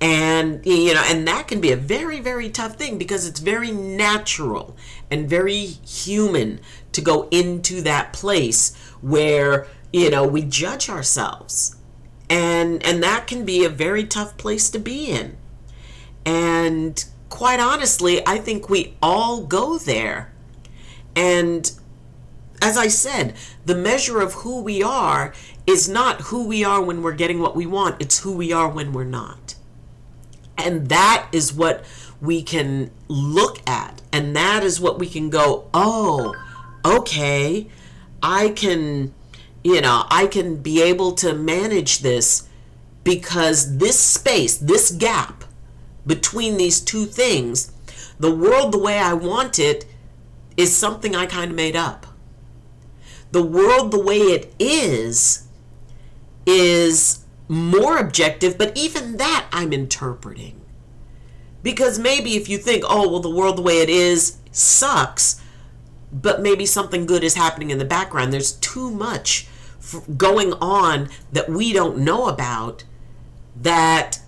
Speaker 1: And, and that can be a very, very tough thing, because it's very natural and very human to go into that place where, we judge ourselves. And that can be a very tough place to be in. And quite honestly, I think we all go there. And as I said, the measure of who we are is not who we are when we're getting what we want. It's who we are when we're not. And that is what we can look at. And that is what we can go, oh, okay, I can be able to manage this, because this space, this gap between these two things, the world the way I want it is something I kind of made up. The world the way it is more objective, but even that I'm interpreting. Because maybe if you think, oh, well, the world the way it is sucks, but maybe something good is happening in the background. There's too much going on that we don't know about that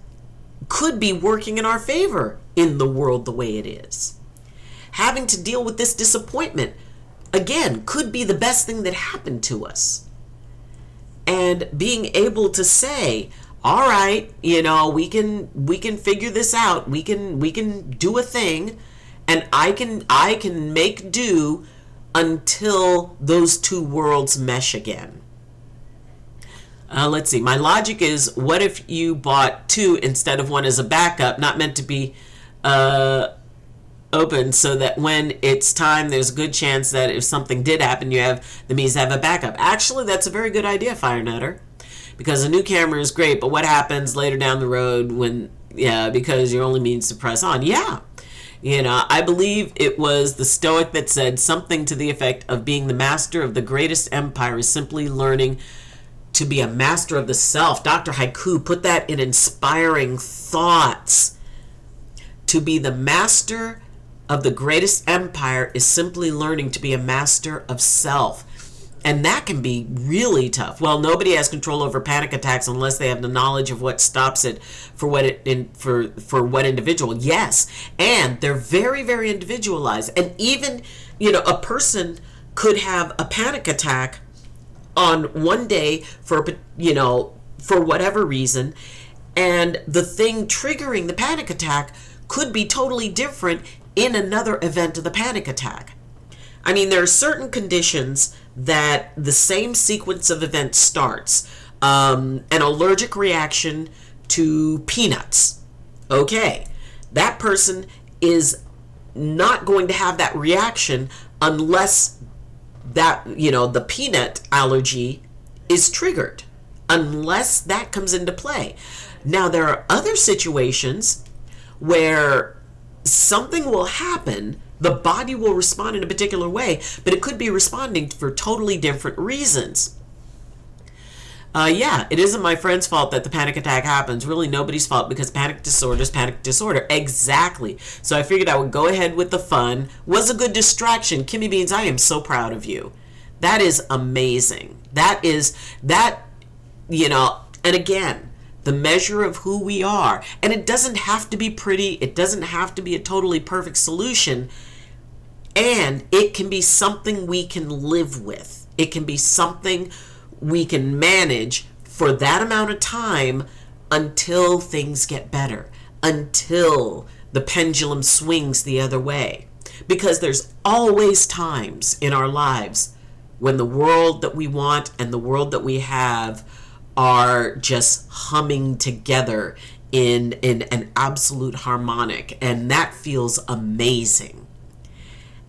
Speaker 1: could be working in our favor in the world the way it is. Having to deal with this disappointment, again, could be the best thing that happened to us. And being able to say, all right, we can figure this out. We can do a thing, and I can make do until those two worlds mesh again. Let's see. My logic is, what if you bought two instead of one as a backup, not meant to be open, so that when it's time, there's a good chance that if something did happen, you have the means to have a backup. Actually, that's a very good idea, Fire Nutter, because a new camera is great, but what happens later down the road when, because your only means to press on? Yeah. I believe it was the Stoic that said something to the effect of being the master of the greatest empire is simply learning to be a master of the self. Dr. Haiku put that in inspiring thoughts. To be the master of the greatest empire is simply learning to be a master of self. And that can be really tough. Well, nobody has control over panic attacks unless they have the knowledge of what stops it for what individual. Yes, and they're very, very individualized. And even, a person could have a panic attack on one day for whatever reason, and the thing triggering the panic attack could be totally different in another event of the panic attack. There are certain conditions that the same sequence of events starts. An allergic reaction to peanuts. Okay, that person is not going to have that reaction unless that, the peanut allergy is triggered. unless that comes into play. Now, there are other situations where something will happen, the body will respond in a particular way, but it could be responding for totally different reasons. Yeah, it isn't my friend's fault that the panic attack happens. Really nobody's fault, because panic disorder is panic disorder. Exactly. So I figured I would go ahead with the fun. Was a good distraction. Kimmy Beans, I am so proud of you. That is amazing. That, and again, the measure of who we are. And it doesn't have to be pretty. It doesn't have to be a totally perfect solution. And it can be something we can live with. It can be something we can manage for that amount of time until things get better, until the pendulum swings the other way. Because there's always times in our lives when the world that we want and the world that we have are just humming together in an absolute harmonic, and that feels amazing.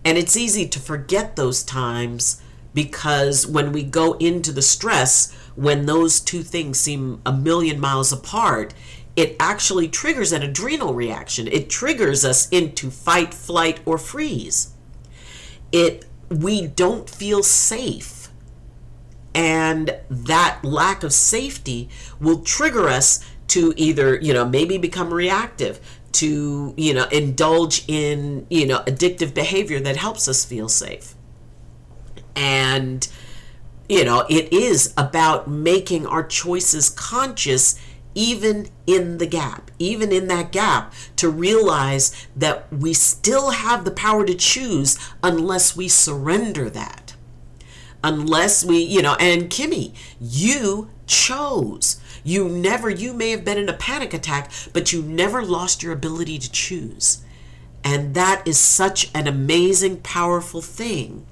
Speaker 1: And it's easy to forget those times, because when we go into the stress, when those two things seem a million miles apart, it actually triggers an adrenal reaction. It triggers us into fight, flight, or freeze. We don't feel safe. And that lack of safety will trigger us to either, maybe become reactive, to, indulge in, addictive behavior that helps us feel safe. And, it is about making our choices conscious, even in the gap, even in that gap, to realize that we still have the power to choose unless we surrender that. Unless we, and Kimmy, you chose. You may have been in a panic attack, but you never lost your ability to choose. And that is such an amazing, powerful thing,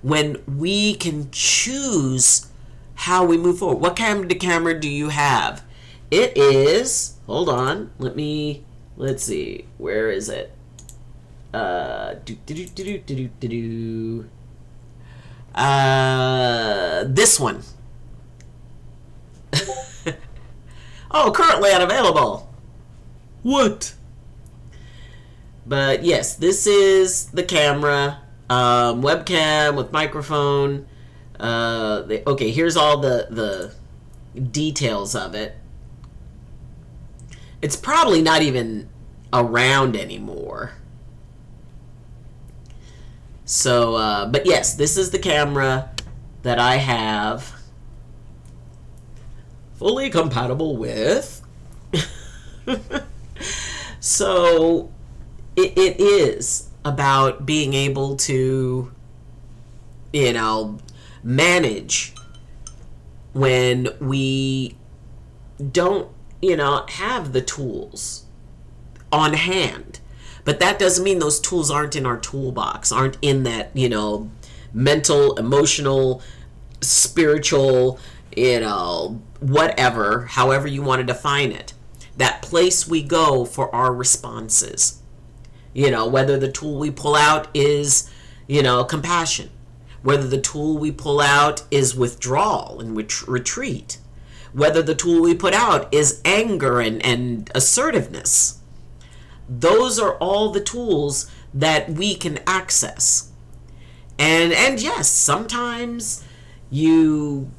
Speaker 1: when we can choose how we move forward. What camera do you have? It is, hold on, let's see, where is it? This one. Oh, currently unavailable. What? But yes, this is the camera. Webcam with microphone. Okay, here's all the details of it. It's probably not even around anymore. So, but yes, this is the camera that I have. Fully compatible with. So, it is about being able to, manage when we don't, have the tools on hand. But that doesn't mean those tools aren't in our toolbox, aren't in that, mental, emotional, spiritual, whatever, however you want to define it. That place we go for our responses. Whether the tool we pull out is, compassion. Whether the tool we pull out is withdrawal and retreat. Whether the tool we put out is anger and assertiveness. Those are all the tools that we can access. And yes, sometimes you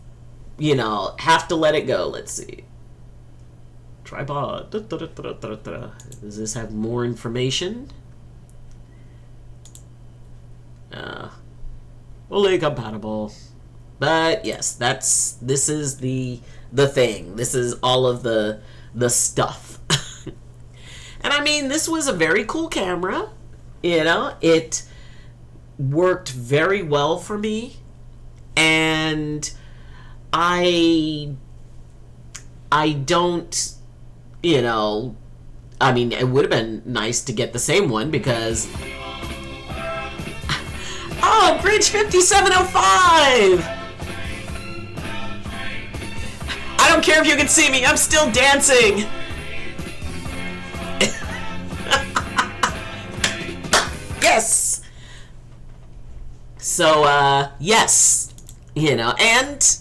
Speaker 1: have to let it go. Let's see. Tripod. Does this have more information? Fully compatible. But yes, this is the thing. This is all of the stuff. And I mean, this was a very cool camera. It worked very well for me. And I don't, I mean, it would have been nice to get the same one, because oh, Bridge 5705! I don't care if you can see me, I'm still dancing! Yes! So, yes. And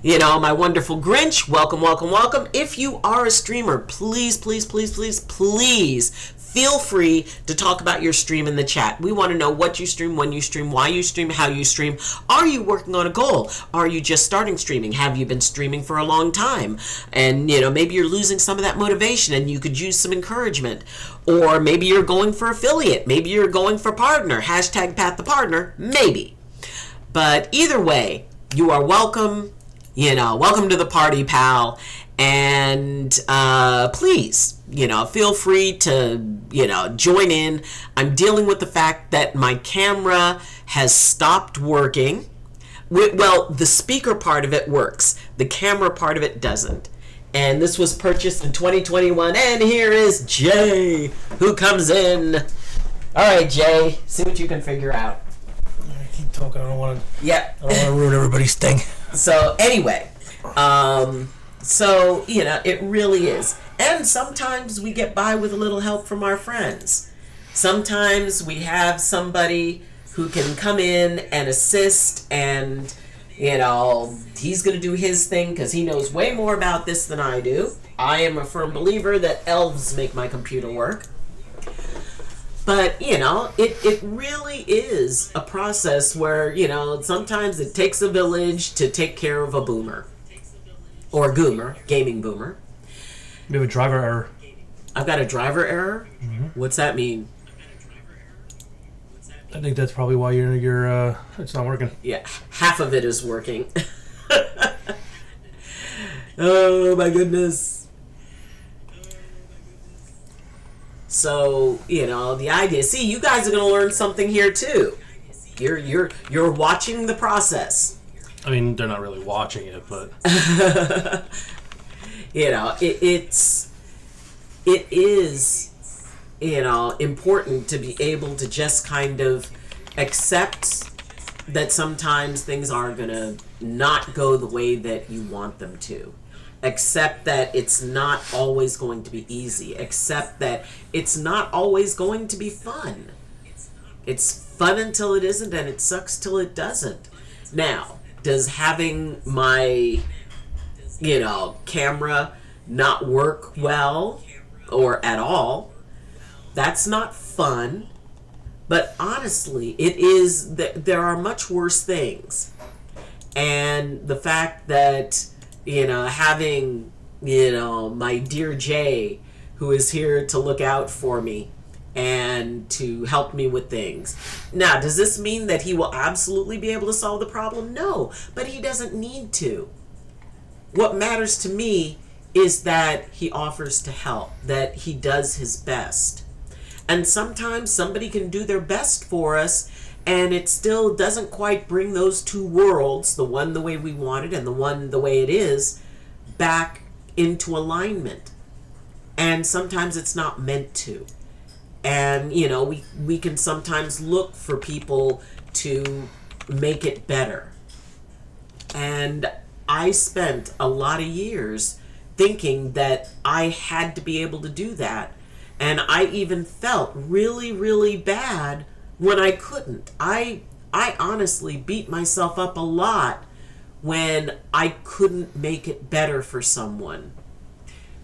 Speaker 1: My wonderful Grinch, welcome, welcome, welcome. If you are a streamer, please, please, please, please, please feel free to talk about your stream in the chat. We want to know what you stream, when you stream, why you stream, how you stream. Are you working on a goal? Are you just starting streaming? Have you been streaming for a long time? And, maybe you're losing some of that motivation and you could use some encouragement. Or maybe you're going for affiliate. Maybe you're going for partner. Hashtag Pat the Partner. Maybe. But either way, you are welcome. Welcome to the party, pal. And please, feel free to, join in. I'm dealing with the fact that my camera has stopped working. Well, the speaker part of it works. The camera part of it doesn't. And this was purchased in 2021. And here is Jay, who comes in. All right, Jay, see what you can figure out.
Speaker 2: I keep talking. I don't want to.
Speaker 1: Yeah.
Speaker 2: I don't want to ruin everybody's thing.
Speaker 1: So anyway, it really is. And sometimes we get by with a little help from our friends. Sometimes we have somebody who can come in and assist, and he's going to do his thing because he knows way more about this than I do. I am a firm believer that elves make my computer work. But, it really is a process where, sometimes it takes a village to take care of a boomer. Or goomer, gaming boomer.
Speaker 2: We have a driver error.
Speaker 1: I've got a driver error? Mm-hmm. What's that mean?
Speaker 2: I think that's probably why you're it's not working.
Speaker 1: Yeah, half of it is working. Oh, my goodness. So, the idea. See, you guys are going to learn something here too. You're watching the process.
Speaker 2: I mean, they're not really watching it, but
Speaker 1: it is important to be able to just kind of accept that sometimes things are going to not go the way that you want them to. Accept that it's not always going to be easy. Accept that it's not always going to be fun. It's fun until it isn't, and it sucks till it doesn't. Now, does having my, camera not work well or at all? That's not fun. But honestly, it is. There are much worse things. And the fact that, having, my dear Jay, who is here to look out for me and to help me with things. Now, does this mean that he will absolutely be able to solve the problem? No, but he doesn't need to. What matters to me is that he offers to help, that he does his best. And sometimes somebody can do their best for us, and it still doesn't quite bring those two worlds, the one the way we want it and the one the way it is, back into alignment. And sometimes it's not meant to. And, we can sometimes look for people to make it better. And I spent a lot of years thinking that I had to be able to do that. And I even felt really, really bad when I couldn't. I honestly beat myself up a lot when I couldn't make it better for someone.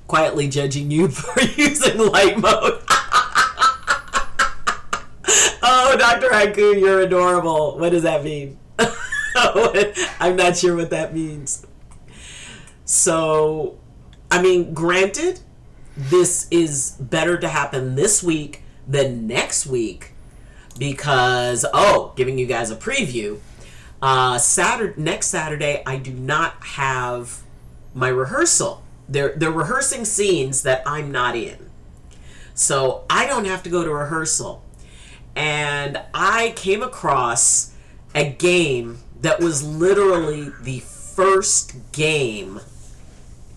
Speaker 1: Quietly judging you for using light mode. Oh, Dr. Haiku, you're adorable. What does that mean? I'm not sure what that means. So, granted, this is better to happen this week than next week because, giving you guys a preview, next Saturday, I do not have my rehearsal. They're rehearsing scenes that I'm not in. So I don't have to go to rehearsal. And I came across a game that was literally the first game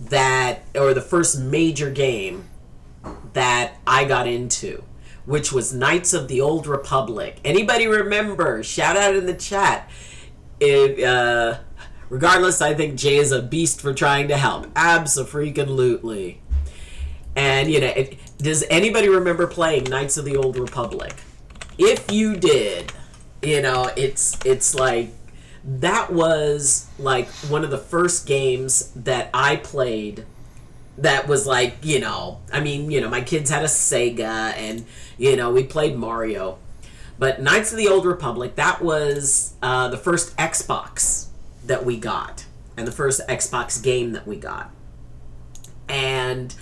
Speaker 1: the first major game that I got into, which was Knights of the Old Republic. Anybody remember? Shout out in the chat. Regardless, I think Jay is a beast for trying to help. Abso-freaking-lutely. And, does anybody remember playing Knights of the Old Republic? If you did, it's like that was like one of the first games that I played that was like, I mean, my kids had a Sega and, we played Mario. But Knights of the Old Republic, that was the first Xbox that we got and the first Xbox game that we got. And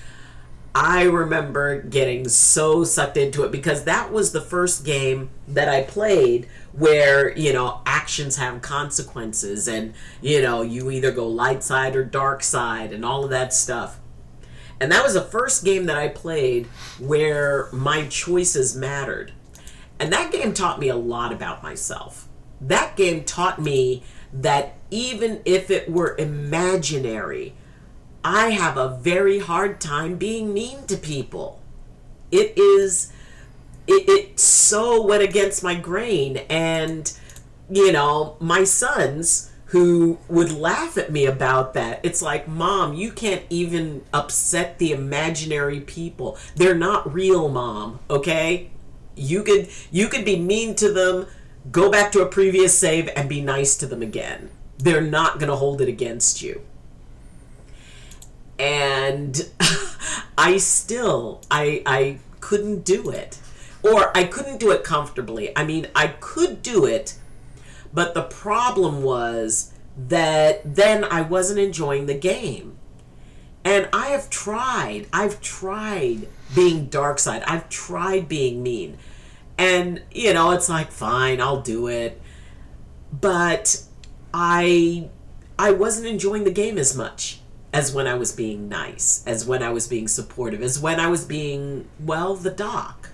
Speaker 1: I remember getting so sucked into it because that was the first game that I played where, actions have consequences and, you either go light side or dark side and all of that stuff. And that was the first game that I played where my choices mattered. And that game taught me a lot about myself. That game taught me that even if it were imaginary, I have a very hard time being mean to people. It so went against my grain. And, my sons who would laugh at me about that, it's like, Mom, you can't even upset the imaginary people. They're not real, Mom, okay? You could be mean to them, go back to a previous save, and be nice to them again. They're not going to hold it against you. And I couldn't do it. Or I couldn't do it comfortably. I mean, I could do it, but the problem was that then I wasn't enjoying the game. And I've tried being dark side. I've tried being mean. And, it's like, fine, I'll do it. But I wasn't enjoying the game as much as when I was being nice, as when I was being supportive, as when I was being, the doc.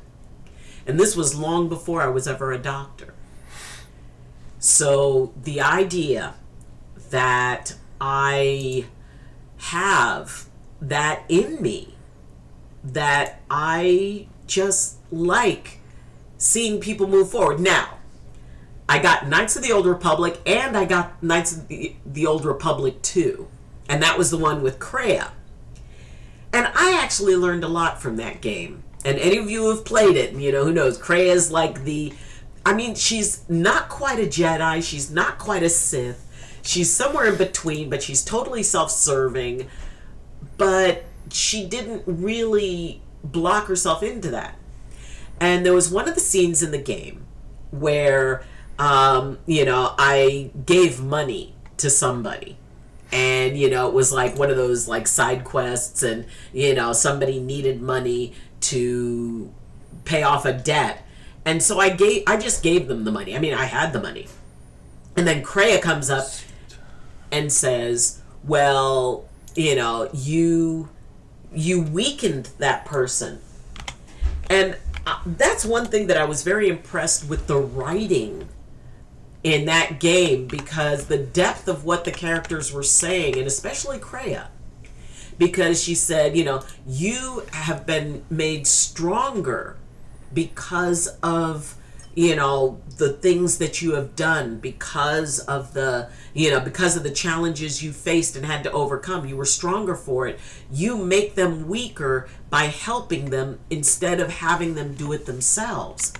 Speaker 1: And this was long before I was ever a doctor. So the idea that I have that in me, that I just like seeing people move forward. Now, I got Knights of the Old Republic and I got Knights of the Old Republic 2. And that was the one with Kreia. And I actually learned a lot from that game. And any of you who have played it, who knows, Kreia's like she's not quite a Jedi, she's not quite a Sith. She's somewhere in between, but she's totally self-serving. But she didn't really block herself into that. And there was one of the scenes in the game where, I gave money to somebody. And, it was like one of those like side quests and, somebody needed money to pay off a debt. And so I just gave them the money. I mean, I had the money. And then Kreia comes up and says, well, you weakened that person. And that's one thing that I was very impressed with the writing in that game, because the depth of what the characters were saying, and especially Kreia, because she said, you have been made stronger because of, the things that you have done, because of the challenges you faced and had to overcome. You were stronger for it. You make them weaker by helping them instead of having them do it themselves.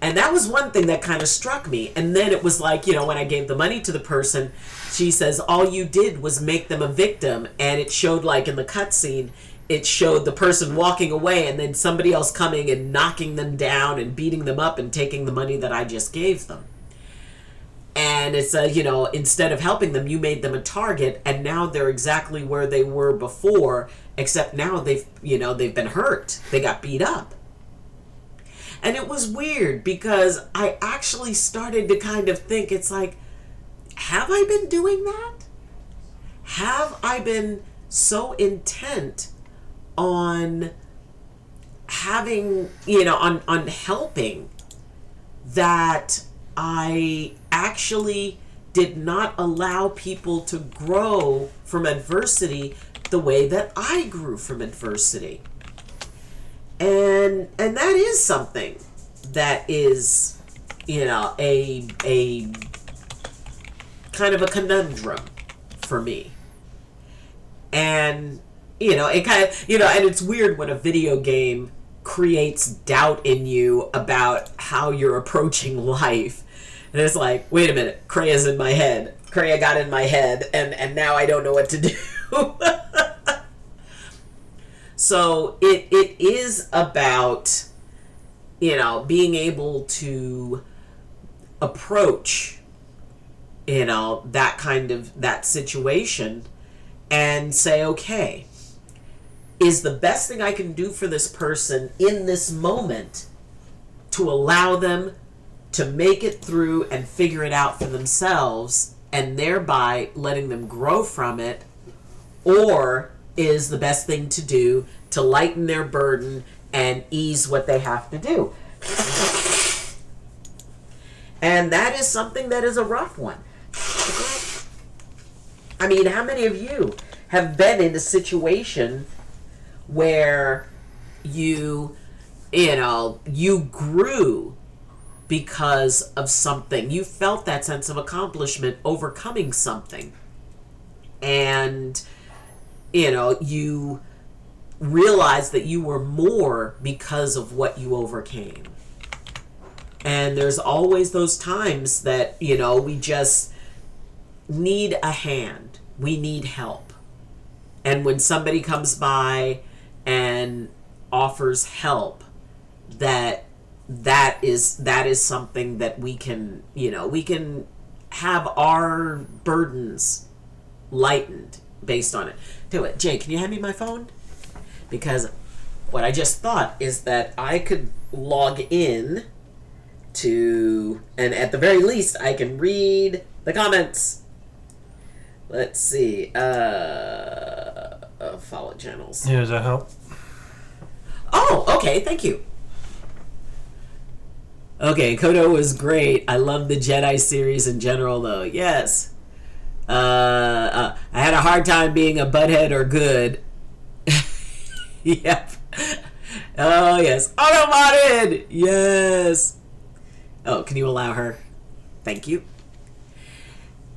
Speaker 1: And that was one thing that kind of struck me. And then it was like, when I gave the money to the person, she says, all you did was make them a victim. And it showed, like in the cutscene, it showed the person walking away and then somebody else coming and knocking them down and beating them up and taking the money that I just gave them. And it said, instead of helping them, you made them a target, and now they're exactly where they were before, except now they've been hurt. They got beat up. And it was weird because I actually started to kind of think, it's like, have I been doing that? Have I been so intent on having, on helping, that I actually did not allow people to grow from adversity the way that I grew from adversity? And that is something that is, a kind of a conundrum for me. And, it kind of, and it's weird when a video game creates doubt in you about how you're approaching life. And it's like, wait a minute, Krea's in my head. Kreia got in my head, and now I don't know what to do. So it is about, being able to approach, that situation and say, okay, is the best thing I can do for this person in this moment to allow them to make it through and figure it out for themselves, and thereby letting them grow from it, or is the best thing to do to lighten their burden and ease what they have to do. And that is something that is a rough one. I mean, how many of you have been in a situation where you grew because of something? You felt that sense of accomplishment overcoming something. And, you realized that you were more because of what you overcame. And there's always those times that, we just need a hand. We need help. And when somebody comes by and offers help, that is something that we can have our burdens lightened based on it. Do it. Jay, can you hand me my phone? Because what I just thought is that I could log in to, and at the very least, I can read the comments. Let's see. Follow channels.
Speaker 2: Yeah, does that help?
Speaker 1: Oh, okay. Thank you. Okay, Kodo was great. I love the Jedi series in general, though. Yes. I had a hard time being a butthead or good. Yep. Oh, yes. Automodded! Yes. Oh, can you allow her? Thank you.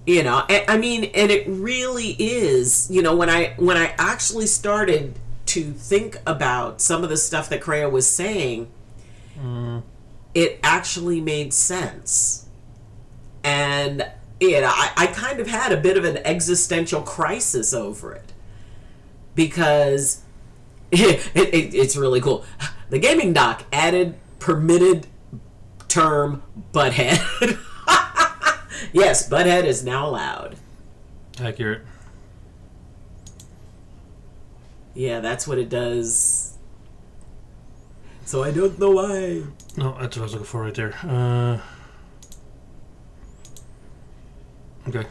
Speaker 1: And it really is, when I actually started to think about some of the stuff that Kreia was saying, it actually made sense. And, I kind of had a bit of an existential crisis over it. Because it's really cool. The gaming doc added permitted term butthead. Yes, butthead is now allowed.
Speaker 2: Accurate.
Speaker 1: Yeah, that's what it does. So I don't know why.
Speaker 2: No, that's what I was looking for right there. Okay.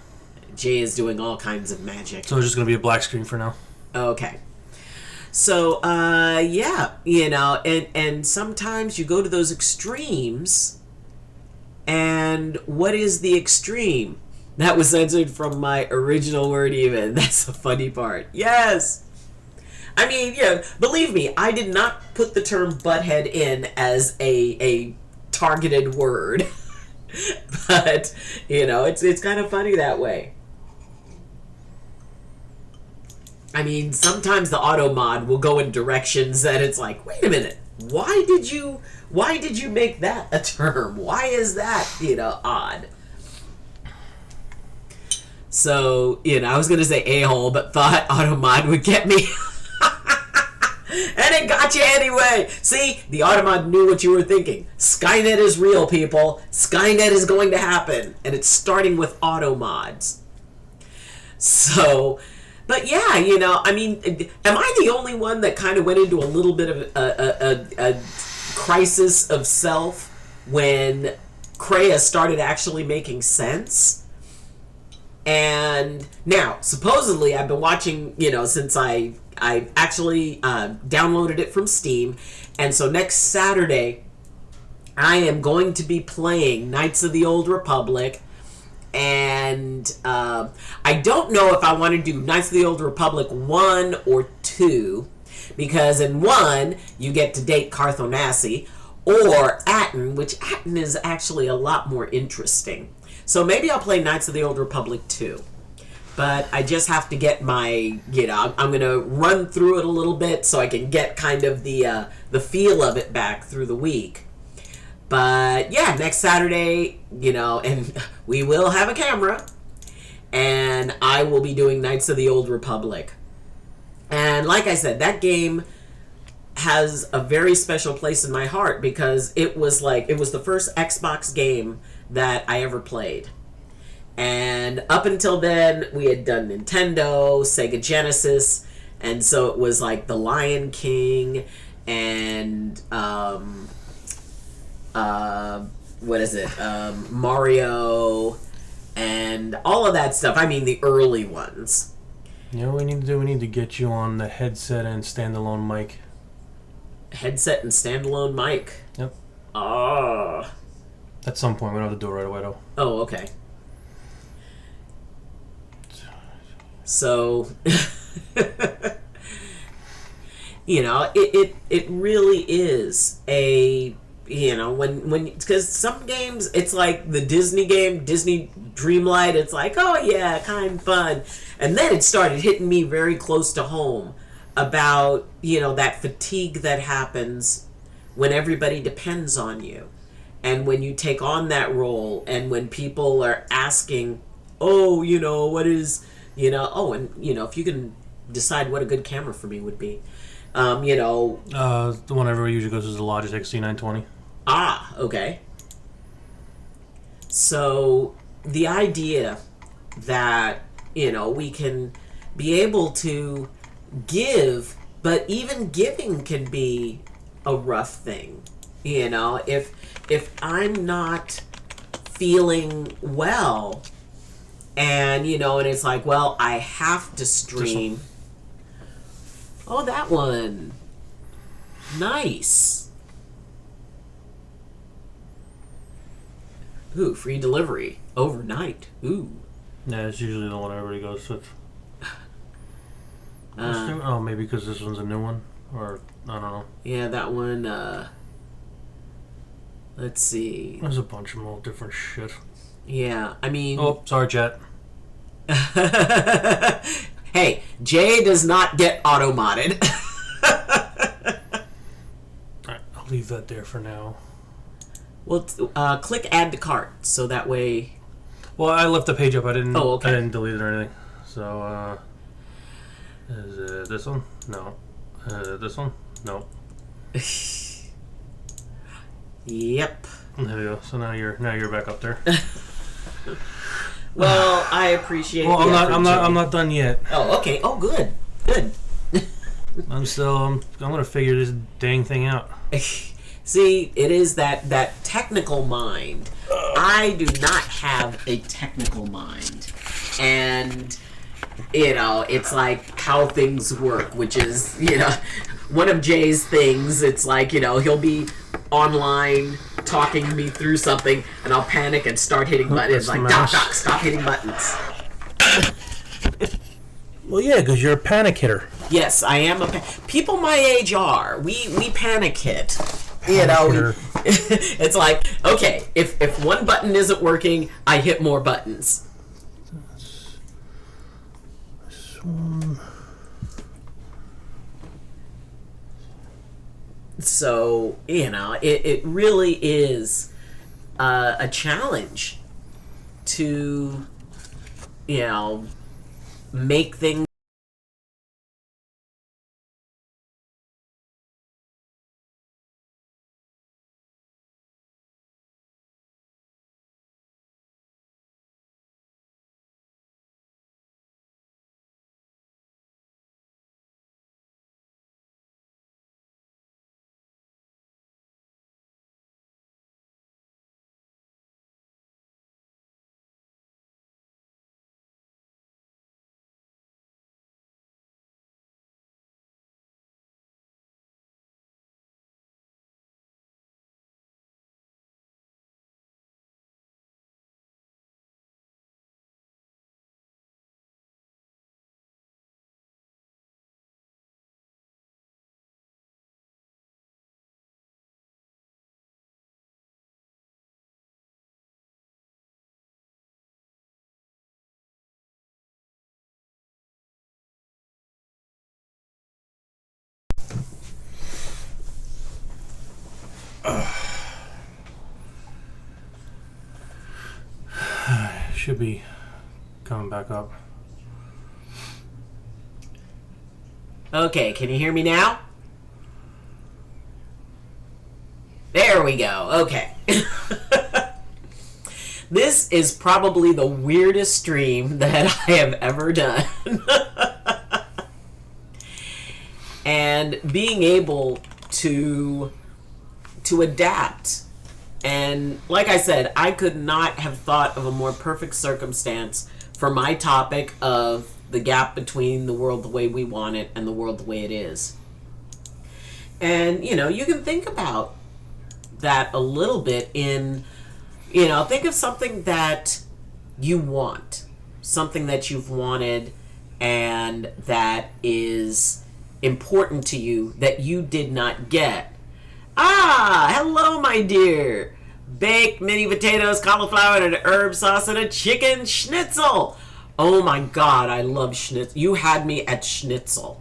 Speaker 1: Jay is doing all kinds of magic.
Speaker 2: So it's just going to be a black screen for now.
Speaker 1: Okay. So, yeah, and sometimes you go to those extremes, and what is the extreme? That was censored from my original word even. That's the funny part. Yes! I mean, believe me, I did not put the term butthead in as a targeted word. But, it's kind of funny that way. I mean, sometimes the auto mod will go in directions that it's like, wait a minute, why did you make that a term? Why is that, odd? So, I was going to say a-hole, but thought auto mod would get me. And it got you anyway. See, the Automod knew what you were thinking. Skynet is real, people. Skynet is going to happen. And it's starting with Automods. So, but yeah, I mean, am I the only one that kind of went into a little bit of a crisis of self when Kreia started actually making sense? And now, supposedly, I've been watching, since I actually downloaded it from Steam. And so next Saturday, I am going to be playing Knights of the Old Republic. And I don't know if I want to do Knights of the Old Republic 1 or 2. Because in 1, you get to date Carthonasi. Or Atten, which Atten is actually a lot more interesting. So maybe I'll play Knights of the Old Republic 2. But I just have to get my, I'm going to run through it a little bit so I can get kind of the feel of it back through the week. But yeah, next Saturday, and we will have a camera, and I will be doing Knights of the Old Republic. And like I said, that game has a very special place in my heart because it was the first Xbox game that I ever played. And up until then, we had done Nintendo, Sega Genesis, and so it was like The Lion King and what is it? Mario and all of that stuff. I mean, the early ones.
Speaker 2: You know what we need to do? We need to get you on the headset and standalone mic.
Speaker 1: Headset and standalone mic.
Speaker 2: Yep.
Speaker 1: Ah.
Speaker 2: At some point, we don't have to do it right away, though.
Speaker 1: Oh, okay. So, it really is a, when because some games, it's like the Disney game, Disney Dreamlight, it's like, oh yeah, kind of fun. And then it started hitting me very close to home about, that fatigue that happens when everybody depends on you. And when you take on that role, and when people are asking, oh, what is, and, if you can decide what a good camera for me would be,
Speaker 2: The one everybody usually goes is the Logitech C920.
Speaker 1: Ah, okay. So the idea that, we can be able to give, but even giving can be a rough thing. If I'm not feeling well, and and it's like, well, I have to stream. Oh, that one. Nice. Ooh, free delivery overnight. Ooh.
Speaker 2: Yeah, it's usually the one everybody goes with. Maybe because this one's a new one, or I don't know.
Speaker 1: Yeah, that one. Let's see.
Speaker 2: There's a bunch of all different shit.
Speaker 1: Yeah, I mean.
Speaker 2: Oh, sorry, chat.
Speaker 1: Hey, Jay does not get auto-modded.
Speaker 2: Alright, I'll leave that there for now.
Speaker 1: Well, click add to cart, so that way.
Speaker 2: Well, I left the page up. I didn't.
Speaker 1: Oh, okay.
Speaker 2: I didn't delete it or anything. So, is it this one? No. This one? No.
Speaker 1: Yep.
Speaker 2: There we go. So now you're back up there.
Speaker 1: Well, I appreciate.
Speaker 2: Well, I'm not done yet.
Speaker 1: Oh, okay. Oh, good. Good.
Speaker 2: I'm gonna figure this dang thing out.
Speaker 1: See, it is that technical mind. I do not have a technical mind, and it's like how things work, which is one of Jay's things. It's like he'll be online talking me through something, and I'll panic and start hitting buttons. Like, Doc, stop hitting buttons.
Speaker 2: Well, yeah, because you're a panic hitter.
Speaker 1: Yes, I am people my age are. We panic hit. It's like, okay, if one button isn't working, I hit more buttons.
Speaker 2: This one.
Speaker 1: So, it really is a challenge to, make things.
Speaker 2: should be coming back up.
Speaker 1: Okay, can you hear me now? There we go. Okay. This is probably the weirdest stream that I have ever done. And being able to adapt. And like I said, I could not have thought of a more perfect circumstance for my topic of the gap between the world the way we want it and the world the way it is. And, you can think about that a little bit in, think of something that you want, something that you've wanted and that is important to you that you did not get. Ah, hello, my dear. Baked mini potatoes, cauliflower, and an herb sauce, and a chicken schnitzel. Oh my God, I love schnitzel. You had me at schnitzel.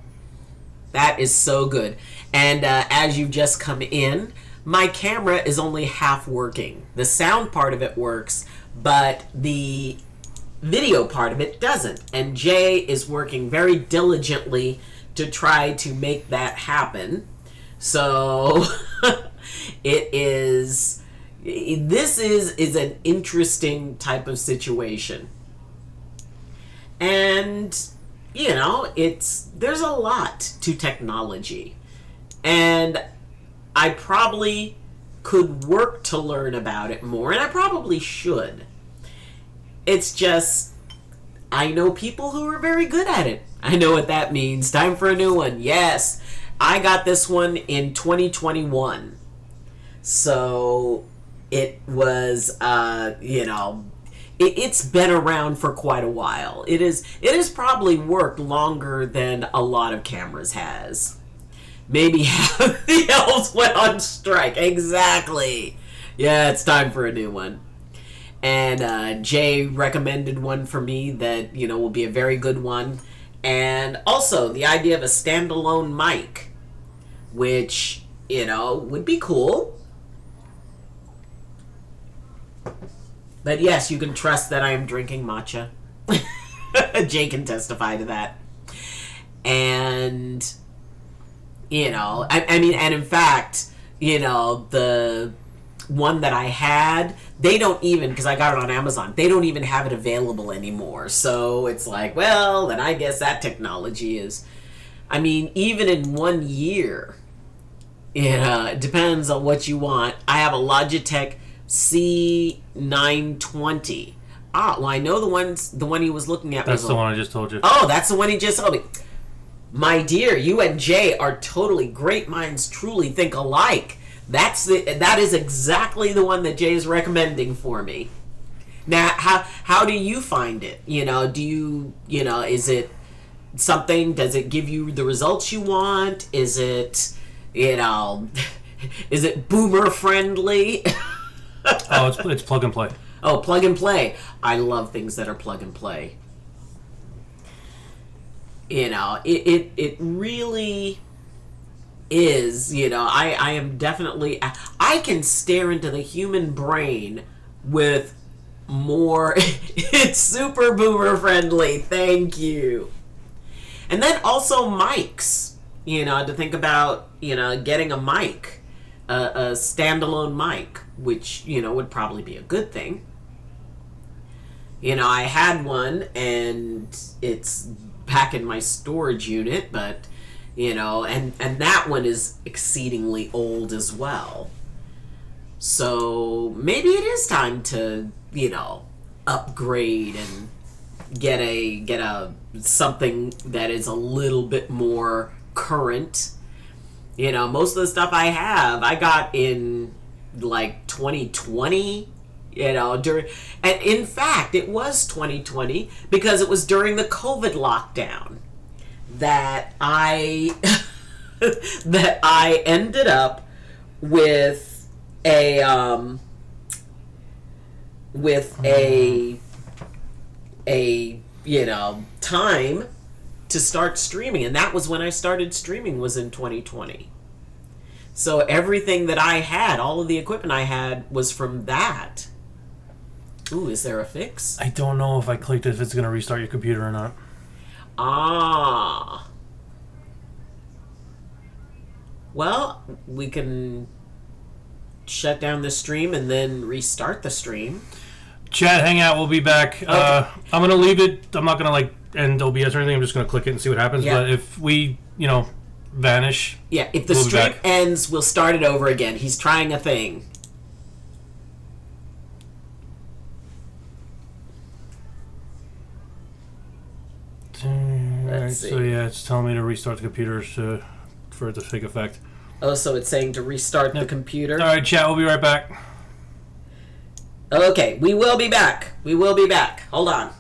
Speaker 1: That is so good. And as you've just come in, my camera is only half working. The sound part of it works, but the video part of it doesn't. And Jay is working very diligently to try to make that happen. So this is an interesting type of situation. And there's a lot to technology. And I probably could work to learn about it more, and I probably should. It's just, I know people who are very good at it. I know what that means. Time for a new one. Yes, I got this one in 2021. So it was, it's been around for quite a while. It has probably worked longer than a lot of cameras has. Maybe half the elves went on strike. Exactly. Yeah, it's time for a new one. And Jay recommended one for me that, will be a very good one. And also the idea of a standalone mic, which, would be cool. But yes, you can trust that I am drinking matcha. Jay can testify to that. And, and in fact, the one that I had, they don't even, because I got it on Amazon, they don't even have it available anymore. So it's like, well, then I guess that technology is, even in 1 year, it depends on what you want. I have a Logitech C920. Ah, well, I know the one he was looking at.
Speaker 2: That's the one I just told you.
Speaker 1: Oh, that's the one he just told me. My dear, you and Jay are totally great minds truly think alike. That is exactly the one that Jay is recommending for me. Now, how do you find it? Do you, is it something, does it give you the results you want? Is it, is it boomer friendly?
Speaker 2: Oh, it's plug and play.
Speaker 1: Oh, plug and play. I love things that are plug and play. It really is, I am definitely, I can stare into the human brain with more, it's super boomer friendly, thank you. And then also mics, to think about, getting a mic, a standalone mic, which, would probably be a good thing. I had one and it's back in my storage unit, but and that one is exceedingly old as well. So maybe it is time to, upgrade and get a something that is a little bit more current. Most of the stuff I have, I got in like 2020. And in fact, it was 2020 because it was during the COVID lockdown that I ended up with a time to start streaming, and that was when I started streaming, was in 2020. So everything that I had, all of the equipment I had, was from that. Ooh, is there a fix?
Speaker 2: I don't know if I clicked it if it's going to restart your computer or not.
Speaker 1: Ah. Well, we can shut down the stream and then restart the stream.
Speaker 2: Chat, hang out. We'll be back.
Speaker 1: Okay.
Speaker 2: I'm going to leave it. I'm not going to like end OBS or anything. I'm just going to click it and see what happens.
Speaker 1: Yeah.
Speaker 2: But if we, vanish.
Speaker 1: Yeah, if the
Speaker 2: We'll be
Speaker 1: stream
Speaker 2: back.
Speaker 1: ends, we'll start it over again. He's trying a thing.
Speaker 2: Alright,
Speaker 1: see.
Speaker 2: so yeah, it's telling me to restart the computers for it to take effect.
Speaker 1: Oh, so it's saying to restart the computer?
Speaker 2: Alright, chat, we'll be right back.
Speaker 1: Okay, we will be back. We will be back. Hold on.